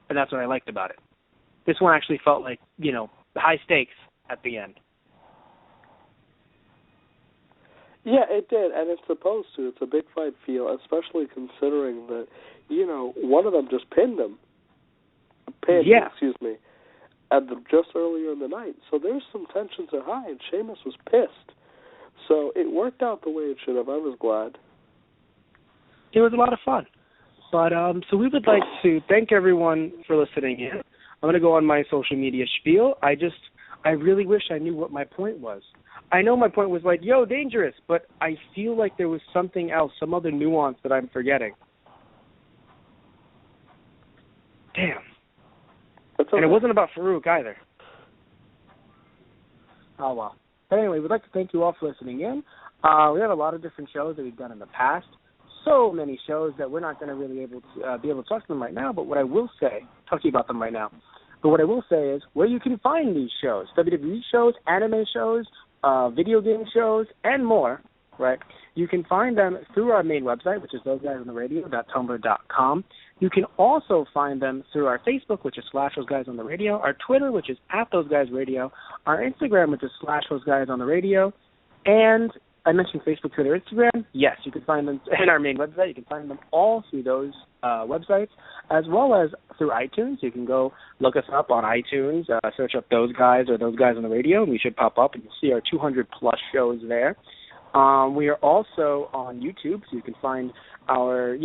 and that's what I liked about it. This one actually felt like, you know, high stakes at the end. Yeah, it did, and it's supposed to. It's a big fight feel, especially considering that, you know, one of them just pinned him. Just earlier in the night. So there's some tensions are high, and Sheamus was pissed. So it worked out the way it should have. I was glad. It was a lot of fun. But so we would like to thank everyone for listening in. I'm going to go on my social media spiel. I really wish I knew what my point was. I know my point was like, yo, dangerous, but I feel like there was something else, some other nuance that I'm forgetting. Damn. Okay. And it wasn't about Farouk either. Oh, well. But anyway, we'd like to thank you all for listening in. We have a lot of different shows that we've done in the past. So many shows that we're not going to really be able to talk to them right now. But what I will say, talk to you about them right now. But what I will say is where you can find these shows, WWE shows, anime shows, video game shows, and more, right? You can find them through our main website, which is thoseguysontherradio.tumblr.com. You can also find them through our Facebook, which is /thoseguysontherradio, our Twitter, which is @thoseguysradio, our Instagram, which is /thoseguysontherradio, and I mentioned Facebook, Twitter, Instagram. Yes, you can find them in our main website. You can find them all through those websites, as well as through iTunes. You can go look us up on iTunes, search up Those Guys or Those Guys on the Radio, and we should pop up, and you'll see our 200-plus shows there. We are also on YouTube, so you can find our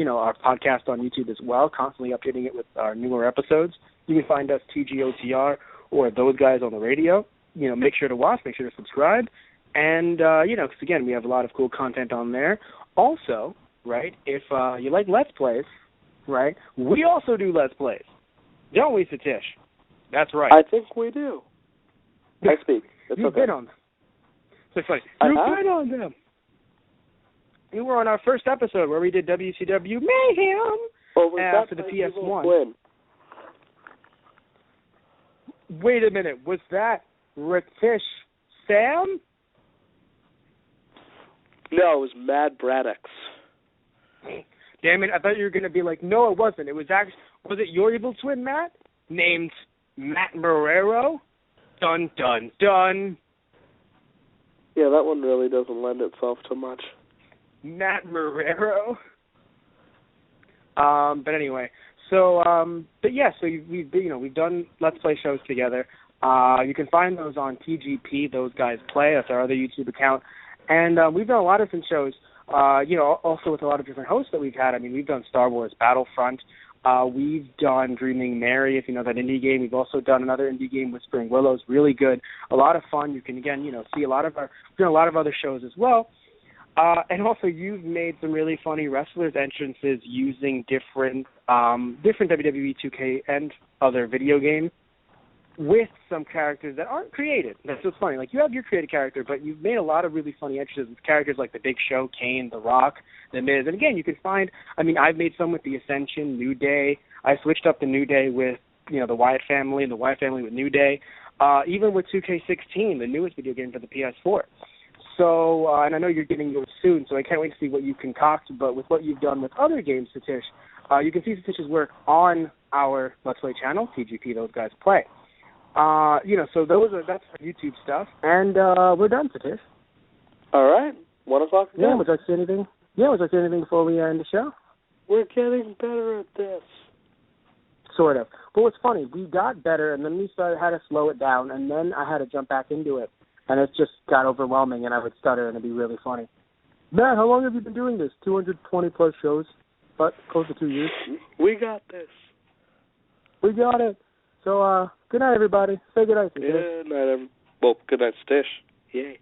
podcast on YouTube as well, constantly updating it with our newer episodes. You can find us TGOTR or Those Guys on the Radio. You know, make sure to watch, make sure to subscribe. And, because, again, we have a lot of cool content on there. Also, right, if you like Let's Plays, right, we also do Let's Plays. Don't we, Satish? That's right. I think we do. I speak. You've been on them. So it's like, you've been on them. You were on our first episode where we did WCW Mayhem after the PS1. Wait a minute. Was that Ratish Sam? No, it was Mad Braddock's. Damn it, I thought you were going to be like, no, it wasn't. It was actually, was it your evil twin, Matt? Named Matt Marrero? Dun, dun, dun. Yeah, that one really doesn't lend itself to much. Matt Marrero? But anyway, so, we've done Let's Play shows together. You can find those on TGP, Those Guys Play. That's our other YouTube account. And we've done a lot of different shows, also with a lot of different hosts that we've had. I mean, we've done Star Wars Battlefront. We've done Dreaming Mary, if you know that indie game. We've also done another indie game, Whispering Willows, really good. A lot of fun. You can, again, see we've done a lot of other shows as well. And also, you've made some really funny wrestlers' entrances using different WWE 2K and other video games with some characters that aren't created. That's what's funny. Like, you have your created character, but you've made a lot of really funny entrances with characters like The Big Show, Kane, The Rock, The Miz. And again, you can find, I've made some with The Ascension, New Day. I switched up the New Day with, the Wyatt family, and the Wyatt family with New Day. Even with 2K16, the newest video game for the PS4. So, and I know you're getting yours soon, so I can't wait to see what you concoct. But with what you've done with other games, Satish, you can see Satish's work on our Let's Play channel, TGP Those Guys Play. So that's our YouTube stuff, and we're done, Satish. All right, 1 o'clock again. Yeah, would you like to say anything? Yeah, would you like to say anything before we end the show? We're getting better at this. Sort of. But what's funny, we got better, and then we had to slow it down, and then I had to jump back into it. And it just got overwhelming, and I would stutter, and it'd be really funny. Matt, how long have you been doing this? 220-plus shows, but close to 2 years. We got this. We got it. So, good night, everybody. Say good night. Good night, everybody. Well, good night, Stish. Yay.